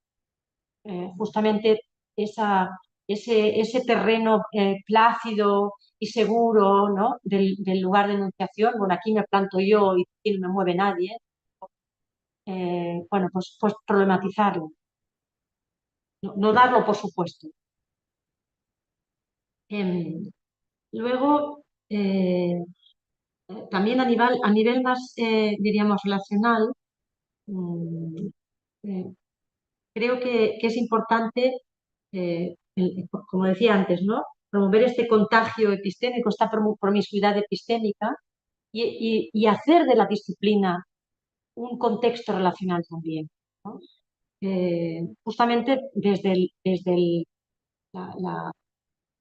Justamente ese terreno plácido y seguro, ¿no? del lugar de enunciación, bueno, aquí me planto yo y aquí no me mueve nadie, bueno, pues problematizarlo, no darlo por supuesto. Luego, también a nivel más, diríamos, relacional, mm, eh, creo que es importante, como decía antes, ¿no? Promover este contagio epistémico, esta promiscuidad epistémica y hacer de la disciplina un contexto relacional también, ¿no? Justamente desde la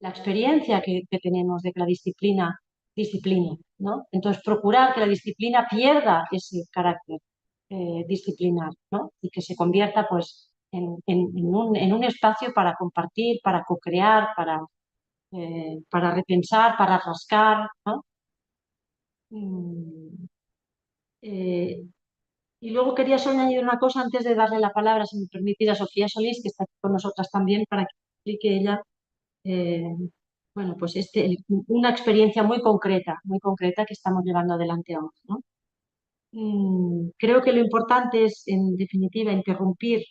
experiencia que tenemos de que la disciplina, ¿no? Entonces, procurar que la disciplina pierda ese carácter disciplinar, ¿no? Y que se convierta, pues, en un espacio para compartir, para co-crear, para repensar, para rascar, ¿no? Mm, eh, y luego quería solo añadir una cosa antes de darle la palabra, si me permitís, a Sofía Solís, que está aquí con nosotras también, para que explique ella, eh, bueno, pues una experiencia muy concreta que estamos llevando adelante ahora, ¿no? Creo que lo importante es, en definitiva, interrumpir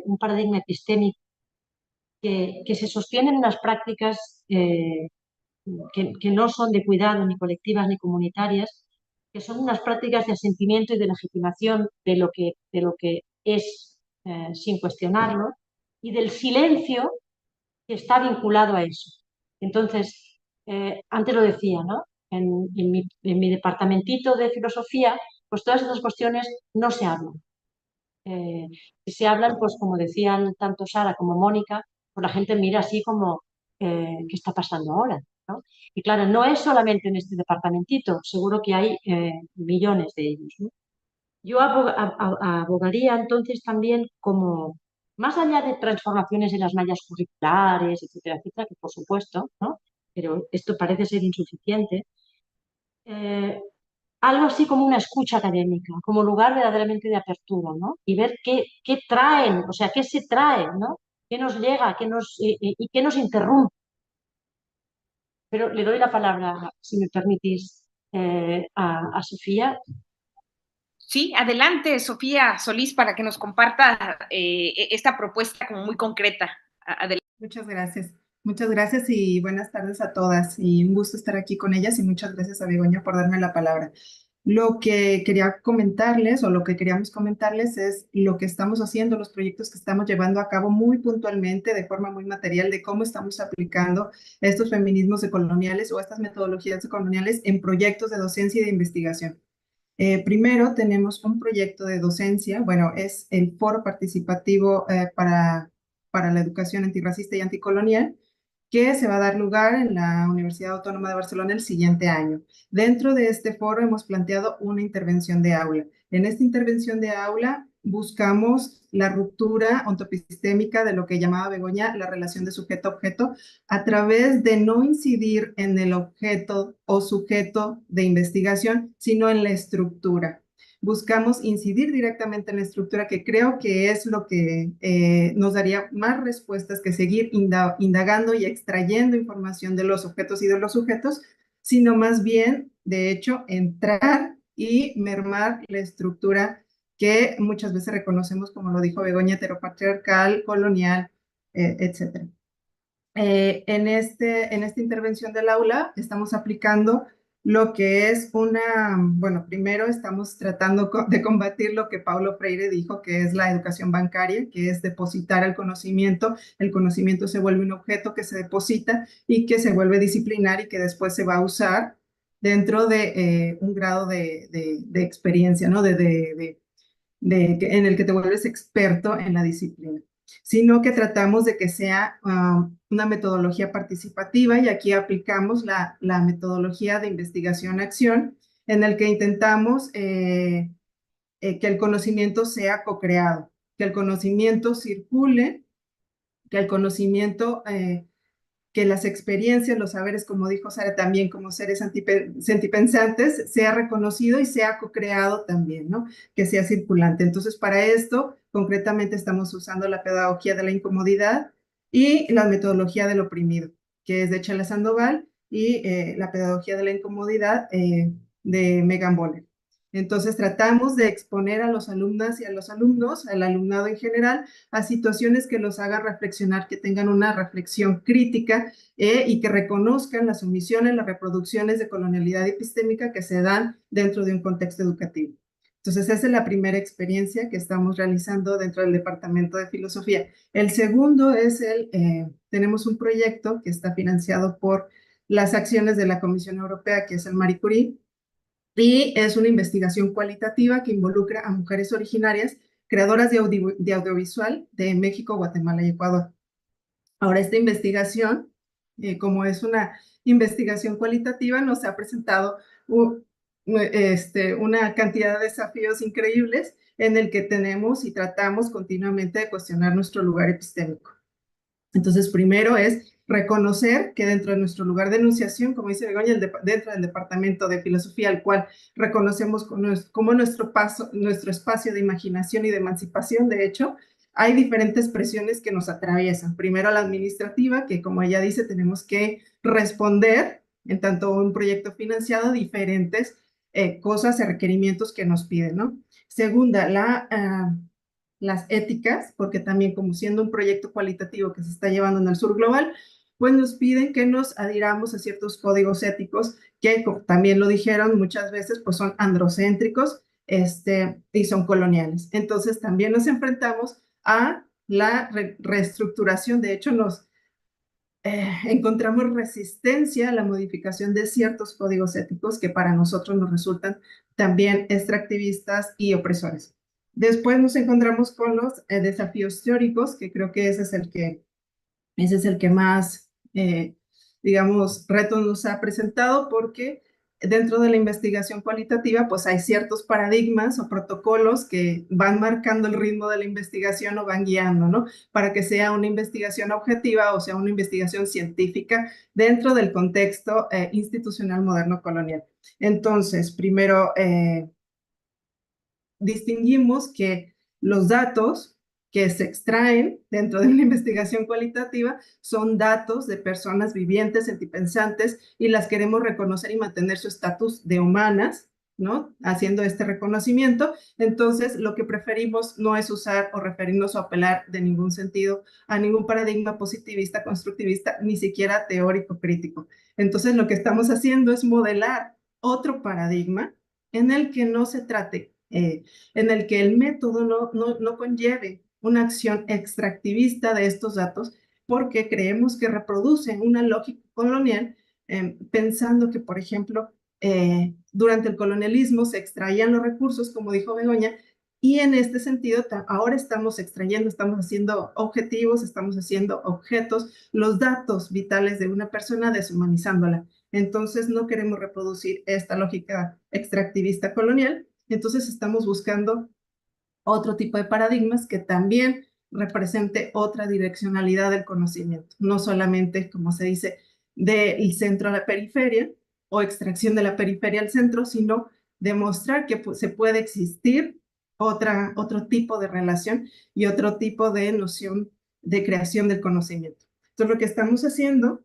un paradigma epistémico que se sostiene en unas prácticas que no son de cuidado ni colectivas ni comunitarias, que son unas prácticas de asentimiento y de legitimación de lo que es sin cuestionarlo y del silencio que está vinculado a eso. Entonces, antes lo decía, ¿no? En mi departamentito de filosofía, pues todas esas cuestiones no se hablan. Si se hablan, pues como decían tanto Sara como Mónica, pues la gente mira así como, ¿qué está pasando ahora? ¿No? Y claro, no es solamente en este departamentito, seguro que hay millones de ellos, ¿no? Yo abogaría entonces también como, más allá de transformaciones en las mallas curriculares, etcétera, etcétera, que por supuesto, ¿no? Pero esto parece ser insuficiente, eh, algo así como una escucha académica, como lugar verdaderamente de apertura, ¿no? Y ver qué traen, o sea, qué se trae, ¿no? ¿Qué nos llega, y qué nos interrumpe? Pero le doy la palabra, si me permitís, a Sofía. Sí, adelante, Sofía Solís, para que nos comparta esta propuesta como muy concreta. Adelante. Muchas gracias y buenas tardes a todas. Y un gusto estar aquí con ellas y muchas gracias a Begoña por darme la palabra. Lo que quería comentarles o lo que queríamos comentarles es lo que estamos haciendo, los proyectos que estamos llevando a cabo muy puntualmente, de forma muy material, de cómo estamos aplicando estos feminismos decoloniales o estas metodologías decoloniales en proyectos de docencia y de investigación. Primero tenemos un proyecto de docencia, bueno, es el foro participativo para la educación antirracista y anticolonial, que se va a dar lugar en la Universidad Autónoma de Barcelona el siguiente año. Dentro de este foro hemos planteado una intervención de aula. En esta intervención de aula buscamos la ruptura ontoepistémica de lo que llamaba Begoña la relación de sujeto-objeto, a través de no incidir en el objeto o sujeto de investigación, sino en la estructura. Buscamos incidir directamente en la estructura, que creo que es lo que nos daría más respuestas que seguir indagando y extrayendo información de los objetos y de los sujetos, sino más bien, de hecho, entrar y mermar la estructura que muchas veces reconocemos, como lo dijo Begoña, heteropatriarcal, colonial, etc. En esta intervención del aula estamos aplicando lo que es bueno, primero estamos tratando de combatir lo que Paulo Freire dijo, que es la educación bancaria, que es depositar el conocimiento se vuelve un objeto que se deposita y que se vuelve disciplinar y que después se va a usar dentro de un grado de experiencia, ¿no? En el que te vuelves experto en la disciplina, sino que tratamos de que sea una metodología participativa, y aquí aplicamos la metodología de investigación-acción, en el que intentamos que el conocimiento sea co-creado, que el conocimiento circule, que el conocimiento que las experiencias, los saberes, como dijo Sara, también como seres sentipensantes, sea reconocido y sea co-creado también, ¿no? Que sea circulante. Entonces, para esto, concretamente estamos usando la pedagogía de la incomodidad y la metodología del oprimido, que es de Chela Sandoval, y la pedagogía de la incomodidad de Megan Bonner. Entonces, tratamos de exponer a los alumnas y a los alumnos, al alumnado en general, a situaciones que los hagan reflexionar, que tengan una reflexión crítica y que reconozcan las omisiones, las reproducciones de colonialidad epistémica que se dan dentro de un contexto educativo. Entonces, esa es la primera experiencia que estamos realizando dentro del Departamento de Filosofía. El segundo es tenemos un proyecto que está financiado por las acciones de la Comisión Europea, que es el Marie Curie, y es una investigación cualitativa que involucra a mujeres originarias, creadoras de audiovisual de México, Guatemala y Ecuador. Ahora, esta investigación, como es una investigación cualitativa, nos ha presentado una cantidad de desafíos increíbles, en el que tenemos y tratamos continuamente de cuestionar nuestro lugar epistémico. Entonces, primero es reconocer que dentro de nuestro lugar de enunciación, como dice Begoña, dentro del Departamento de Filosofía, al cual reconocemos como nuestro espacio de imaginación y de emancipación, de hecho, hay diferentes presiones que nos atraviesan. Primero la administrativa, que como ella dice, tenemos que responder, en tanto un proyecto financiado, diferentes cosas y requerimientos que nos piden, ¿no? Segunda, las éticas, porque también como siendo un proyecto cualitativo que se está llevando en el sur global, pues nos piden que nos adhiramos a ciertos códigos éticos que, como también lo dijeron muchas veces, pues son androcéntricos y son coloniales. Entonces también nos enfrentamos a la reestructuración. De hecho, encontramos resistencia a la modificación de ciertos códigos éticos que para nosotros nos resultan también extractivistas y opresores. Después nos encontramos con los desafíos teóricos, que creo que ese es el que más, digamos, retos nos ha presentado, porque dentro de la investigación cualitativa, pues hay ciertos paradigmas o protocolos que van marcando el ritmo de la investigación o van guiando, ¿no? Para que sea una investigación objetiva o sea una investigación científica dentro del contexto institucional moderno colonial. Entonces, primero, distinguimos que los datos que se extraen dentro de una investigación cualitativa son datos de personas vivientes, sentipensantes, y las queremos reconocer y mantener su estatus de humanas, ¿no? Haciendo este reconocimiento. Entonces, lo que preferimos no es usar o referirnos o apelar de ningún sentido a ningún paradigma positivista, constructivista, ni siquiera teórico crítico. Entonces, lo que estamos haciendo es modelar otro paradigma en el que no se trate en el que el método no conlleve una acción extractivista de estos datos, porque creemos que reproducen una lógica colonial, pensando que, por ejemplo, durante el colonialismo se extraían los recursos, como dijo Begoña, y en este sentido ahora estamos extrayendo, estamos haciendo objetivos, estamos haciendo objetos, los datos vitales de una persona, deshumanizándola. Entonces no queremos reproducir esta lógica extractivista colonial. Entonces estamos buscando otro tipo de paradigmas que también represente otra direccionalidad del conocimiento, no solamente, como se dice, del centro a la periferia o extracción de la periferia al centro, sino demostrar que se puede existir otro tipo de relación y otro tipo de noción de creación del conocimiento. Entonces, lo que estamos haciendo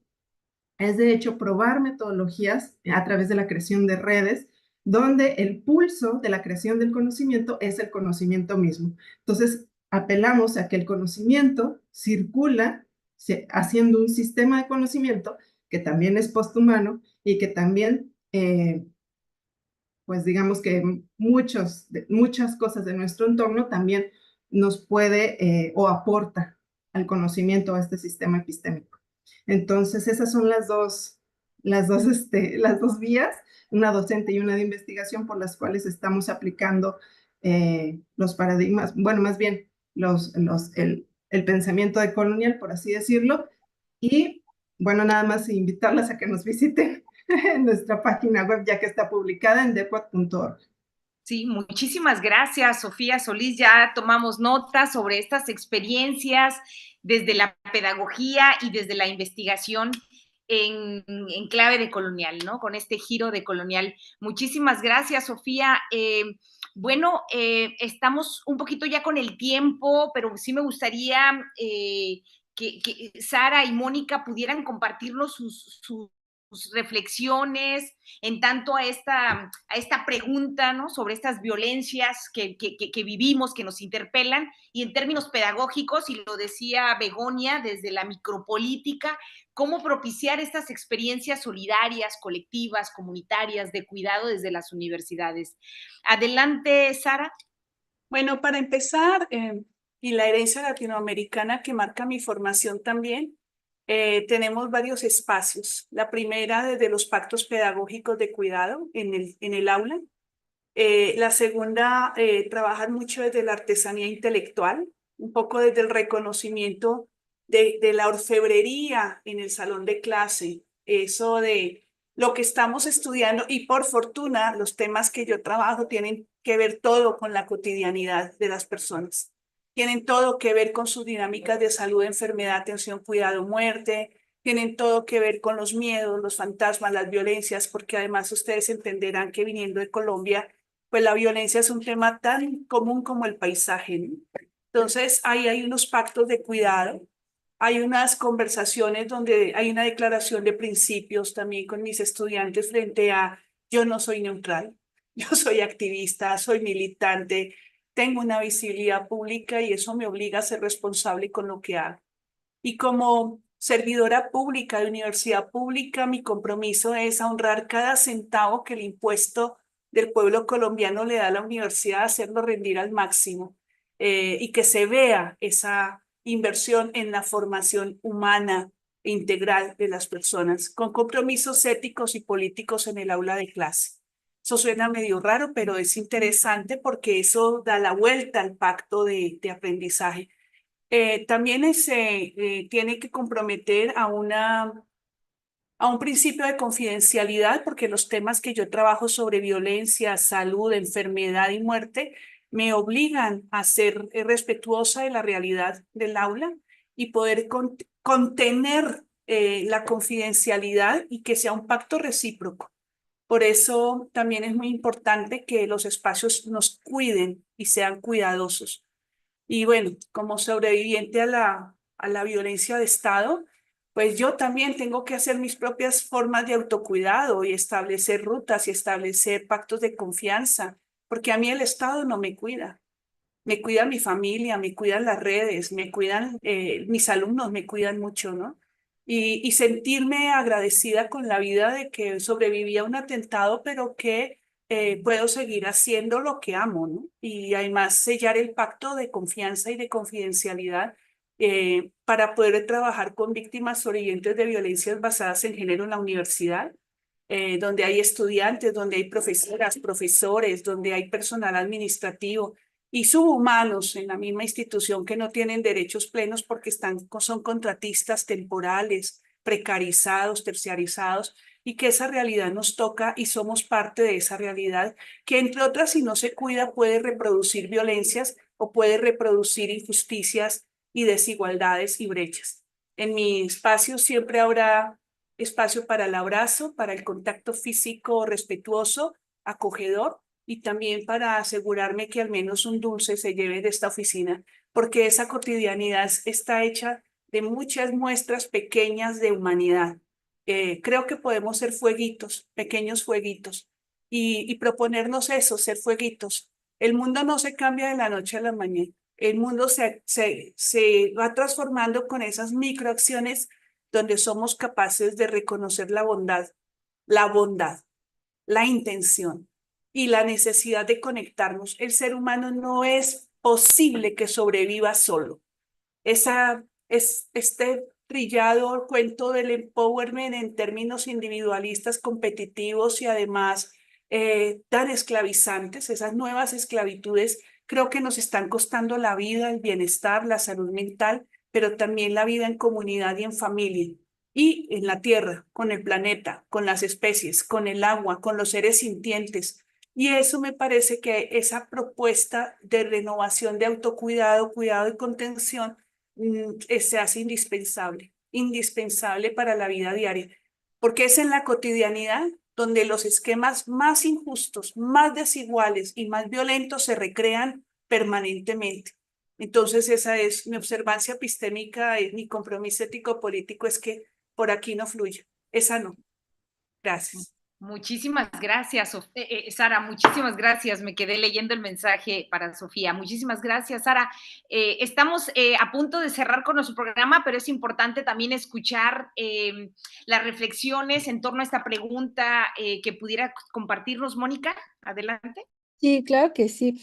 es, de hecho, probar metodologías a través de la creación de redes, donde el pulso de la creación del conocimiento es el conocimiento mismo. Entonces, apelamos a que el conocimiento circula haciendo un sistema de conocimiento que también es posthumano y que también, pues digamos que muchas cosas de nuestro entorno también nos puede o aporta al conocimiento, a este sistema epistémico. Entonces, esas son las dos vías, una docente y una de investigación, por las cuales estamos aplicando los paradigmas, bueno, más bien el pensamiento decolonial, por así decirlo. Y bueno, nada más invitarlas a que nos visiten en nuestra página web, ya que está publicada en decuad.org. Sí, muchísimas gracias, Sofía Solís. Ya tomamos nota sobre estas experiencias desde la pedagogía y desde la investigación en clave de colonial, ¿no? Con este giro de colonial. Muchísimas gracias, Sofía. Estamos un poquito ya con el tiempo, pero sí me gustaría que Sara y Mónica pudieran compartirnos sus reflexiones en tanto a esta pregunta, ¿no? Sobre estas violencias que vivimos, que nos interpelan, y en términos pedagógicos, y lo decía Begoña, desde la micropolítica, cómo propiciar estas experiencias solidarias, colectivas, comunitarias, de cuidado desde las universidades. Adelante, Sara. Bueno, para empezar, y la herencia latinoamericana que marca mi formación también, tenemos varios espacios. La primera, desde los pactos pedagógicos de cuidado en el aula. La segunda, trabajar mucho desde la artesanía intelectual, un poco desde el reconocimiento de la orfebrería en el salón de clase, eso de lo que estamos estudiando, y por fortuna los temas que yo trabajo tienen que ver todo con la cotidianidad de las personas. Tienen todo que ver con sus dinámicas de salud, enfermedad, atención, cuidado, muerte, tienen todo que ver con los miedos, los fantasmas, las violencias, porque además ustedes entenderán que viniendo de Colombia, pues la violencia es un tema tan común como el paisaje, ¿no? Entonces, ahí hay unos pactos de cuidado, hay unas conversaciones donde hay una declaración de principios también con mis estudiantes frente a yo no soy neutral, yo soy activista, soy militante, tengo una visibilidad pública y eso me obliga a ser responsable con lo que hago. Y como servidora pública de universidad pública, mi compromiso es honrar cada centavo que el impuesto del pueblo colombiano le da a la universidad, hacerlo rendir al máximo y que se vea esa inversión en la formación humana e integral de las personas, con compromisos éticos y políticos en el aula de clase. Eso suena medio raro, pero es interesante porque eso da la vuelta al pacto de aprendizaje. También se tiene que comprometer a un principio de confidencialidad, porque los temas que yo trabajo sobre violencia, salud, enfermedad y muerte me obligan a ser respetuosa de la realidad del aula y poder contener la confidencialidad y que sea un pacto recíproco. Por eso también es muy importante que los espacios nos cuiden y sean cuidadosos. Y bueno, como sobreviviente a la violencia de Estado, pues yo también tengo que hacer mis propias formas de autocuidado y establecer rutas y establecer pactos de confianza, porque a mí el Estado no me cuida mi familia, me cuidan las redes, me cuidan mis alumnos, me cuidan mucho, ¿no? Y sentirme agradecida con la vida de que sobreviví a un atentado, pero que puedo seguir haciendo lo que amo, ¿no? Y además sellar el pacto de confianza y de confidencialidad para poder trabajar con víctimas sobrevivientes de violencias basadas en género en la universidad, donde hay estudiantes, donde hay profesoras, profesores, donde hay personal administrativo y subhumanos en la misma institución que no tienen derechos plenos porque son contratistas temporales, precarizados, terciarizados, y que esa realidad nos toca y somos parte de esa realidad que, entre otras, si no se cuida, puede reproducir violencias o puede reproducir injusticias y desigualdades y brechas. En mi espacio siempre habrá espacio para el abrazo, para el contacto físico respetuoso, acogedor, y también para asegurarme que al menos un dulce se lleve de esta oficina, porque esa cotidianidad está hecha de muchas muestras pequeñas de humanidad. Creo que podemos ser fueguitos, pequeños fueguitos, y proponernos eso, ser fueguitos. El mundo no se cambia de la noche a la mañana. El mundo se va transformando con esas microacciones donde somos capaces de reconocer la bondad, la intención y la necesidad de conectarnos. El ser humano no es posible que sobreviva solo. Este trillado cuento del empowerment en términos individualistas, competitivos y además tan esclavizantes, esas nuevas esclavitudes, creo que nos están costando la vida, el bienestar, la salud mental, pero también la vida en comunidad y en familia y en la tierra, con el planeta, con las especies, con el agua, con los seres sintientes. Y eso me parece que esa propuesta de renovación de autocuidado, cuidado y contención se hace indispensable, indispensable para la vida diaria, porque es en la cotidianidad donde los esquemas más injustos, más desiguales y más violentos se recrean permanentemente. Entonces, esa es mi observancia epistémica, mi compromiso ético-político es que por aquí no fluye. Esa no. Gracias. Muchísimas gracias, Sara, muchísimas gracias. Me quedé leyendo el mensaje para Sofía. Muchísimas gracias, Sara. Estamos a punto de cerrar con nuestro programa, pero es importante también escuchar las reflexiones en torno a esta pregunta que pudiera compartirnos, Mónica. Adelante. Sí, claro que sí.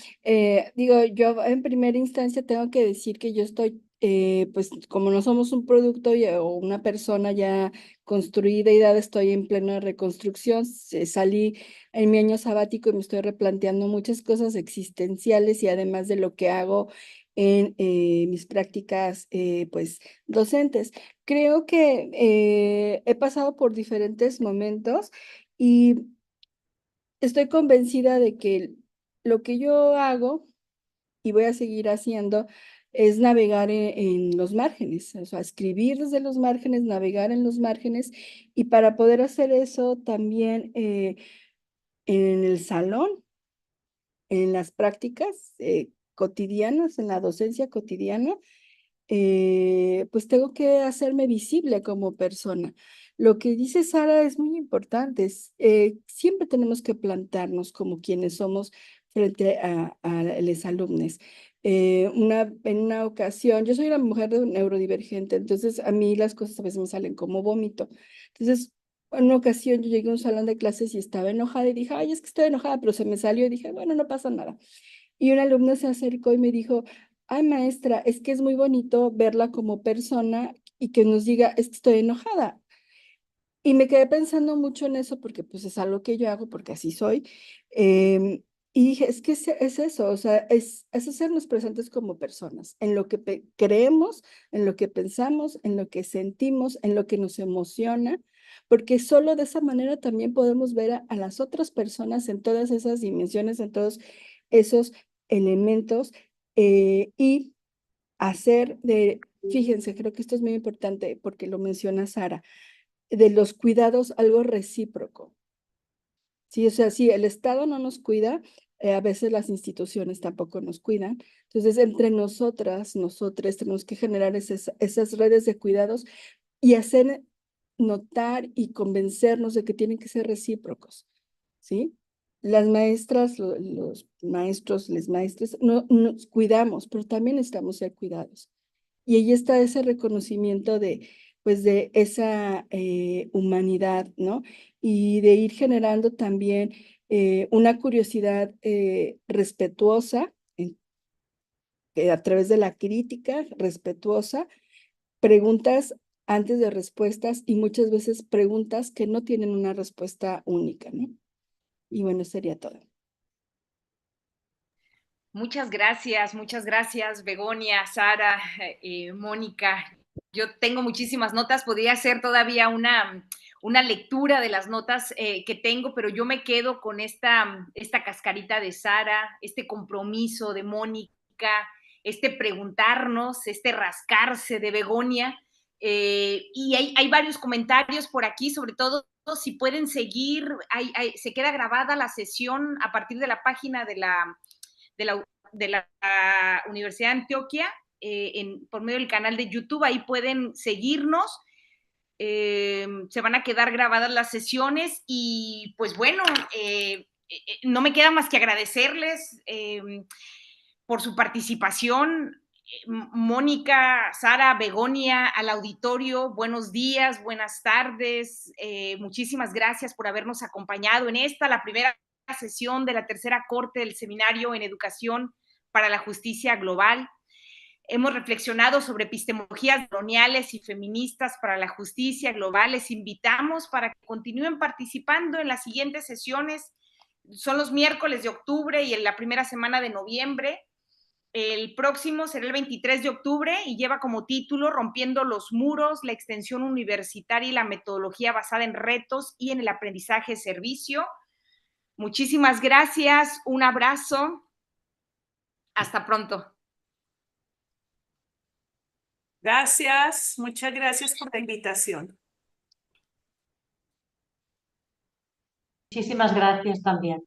Digo, yo en primera instancia tengo que decir que yo estoy, pues como no somos un producto o una persona ya construida y dada, estoy en plena reconstrucción. Salí en mi año sabático y me estoy replanteando muchas cosas existenciales y además de lo que hago en mis prácticas, pues docentes. Creo que he pasado por diferentes momentos y estoy convencida de que lo que yo hago y voy a seguir haciendo es navegar en los márgenes, o sea, escribir desde los márgenes, navegar en los márgenes, y para poder hacer eso también en el salón, en las prácticas cotidianas, en la docencia cotidiana, pues tengo que hacerme visible como persona. Lo que dice Sara es muy importante. Siempre tenemos que plantarnos como quienes somos frente a los alumnos. En una ocasión, yo soy una mujer neurodivergente, entonces a mí las cosas a veces me salen como vómito. Entonces, en una ocasión yo llegué a un salón de clases y estaba enojada y dije, ay, es que estoy enojada, pero se me salió y dije, bueno, no pasa nada. Y una alumna se acercó y me dijo, ay, maestra, es que es muy bonito verla como persona y que nos diga, es que estoy enojada. Y me quedé pensando mucho en eso porque pues es algo que yo hago porque así soy. Y dije, es que es eso, o sea, es hacernos presentes como personas, en lo que creemos, en lo que pensamos, en lo que sentimos, en lo que nos emociona, porque solo de esa manera también podemos ver a las otras personas en todas esas dimensiones, en todos esos elementos y hacer fíjense, creo que esto es muy importante porque lo menciona Sara, de los cuidados algo recíproco. Sí, o sea, si el Estado no nos cuida, a veces las instituciones tampoco nos cuidan. Entonces, entre nosotras, nosotros tenemos que generar esas redes de cuidados y hacer notar y convencernos de que tienen que ser recíprocos, ¿sí? Las maestras, los maestros, les maestres, no nos cuidamos, pero también estamos ser cuidados. Y ahí está ese reconocimiento pues de esa humanidad, ¿no? Y de ir generando también una curiosidad respetuosa a través de la crítica respetuosa, preguntas antes de respuestas y muchas veces preguntas que no tienen una respuesta única, ¿no? Y bueno, sería todo. Muchas gracias, Begonia, Sara, Mónica. Yo tengo muchísimas notas, podría hacer todavía una lectura de las notas que tengo, pero yo me quedo con esta cascarita de Sara, este compromiso de Mónica, este preguntarnos, este rascarse de Begonia. Y hay varios comentarios por aquí, sobre todo si pueden seguir, se queda grabada la sesión a partir de la página de la Universidad de Antioquia por medio del canal de YouTube. Ahí pueden seguirnos. Se van a quedar grabadas las sesiones y pues bueno, no me queda más que agradecerles por su participación. Mónica, Sara, Begonia, al auditorio, buenos días, buenas tardes. Muchísimas gracias por habernos acompañado en la primera sesión de la tercera corte del Seminario en Educación para la Justicia Global. Hemos reflexionado sobre epistemologías coloniales y feministas para la justicia global. Les invitamos para que continúen participando en las siguientes sesiones. Son los miércoles de octubre y en la primera semana de noviembre. El próximo será el 23 de octubre y lleva como título Rompiendo los muros, la extensión universitaria y la metodología basada en retos y en el aprendizaje servicio. Muchísimas gracias, un abrazo, hasta pronto. Gracias, muchas gracias por la invitación. Muchísimas gracias también.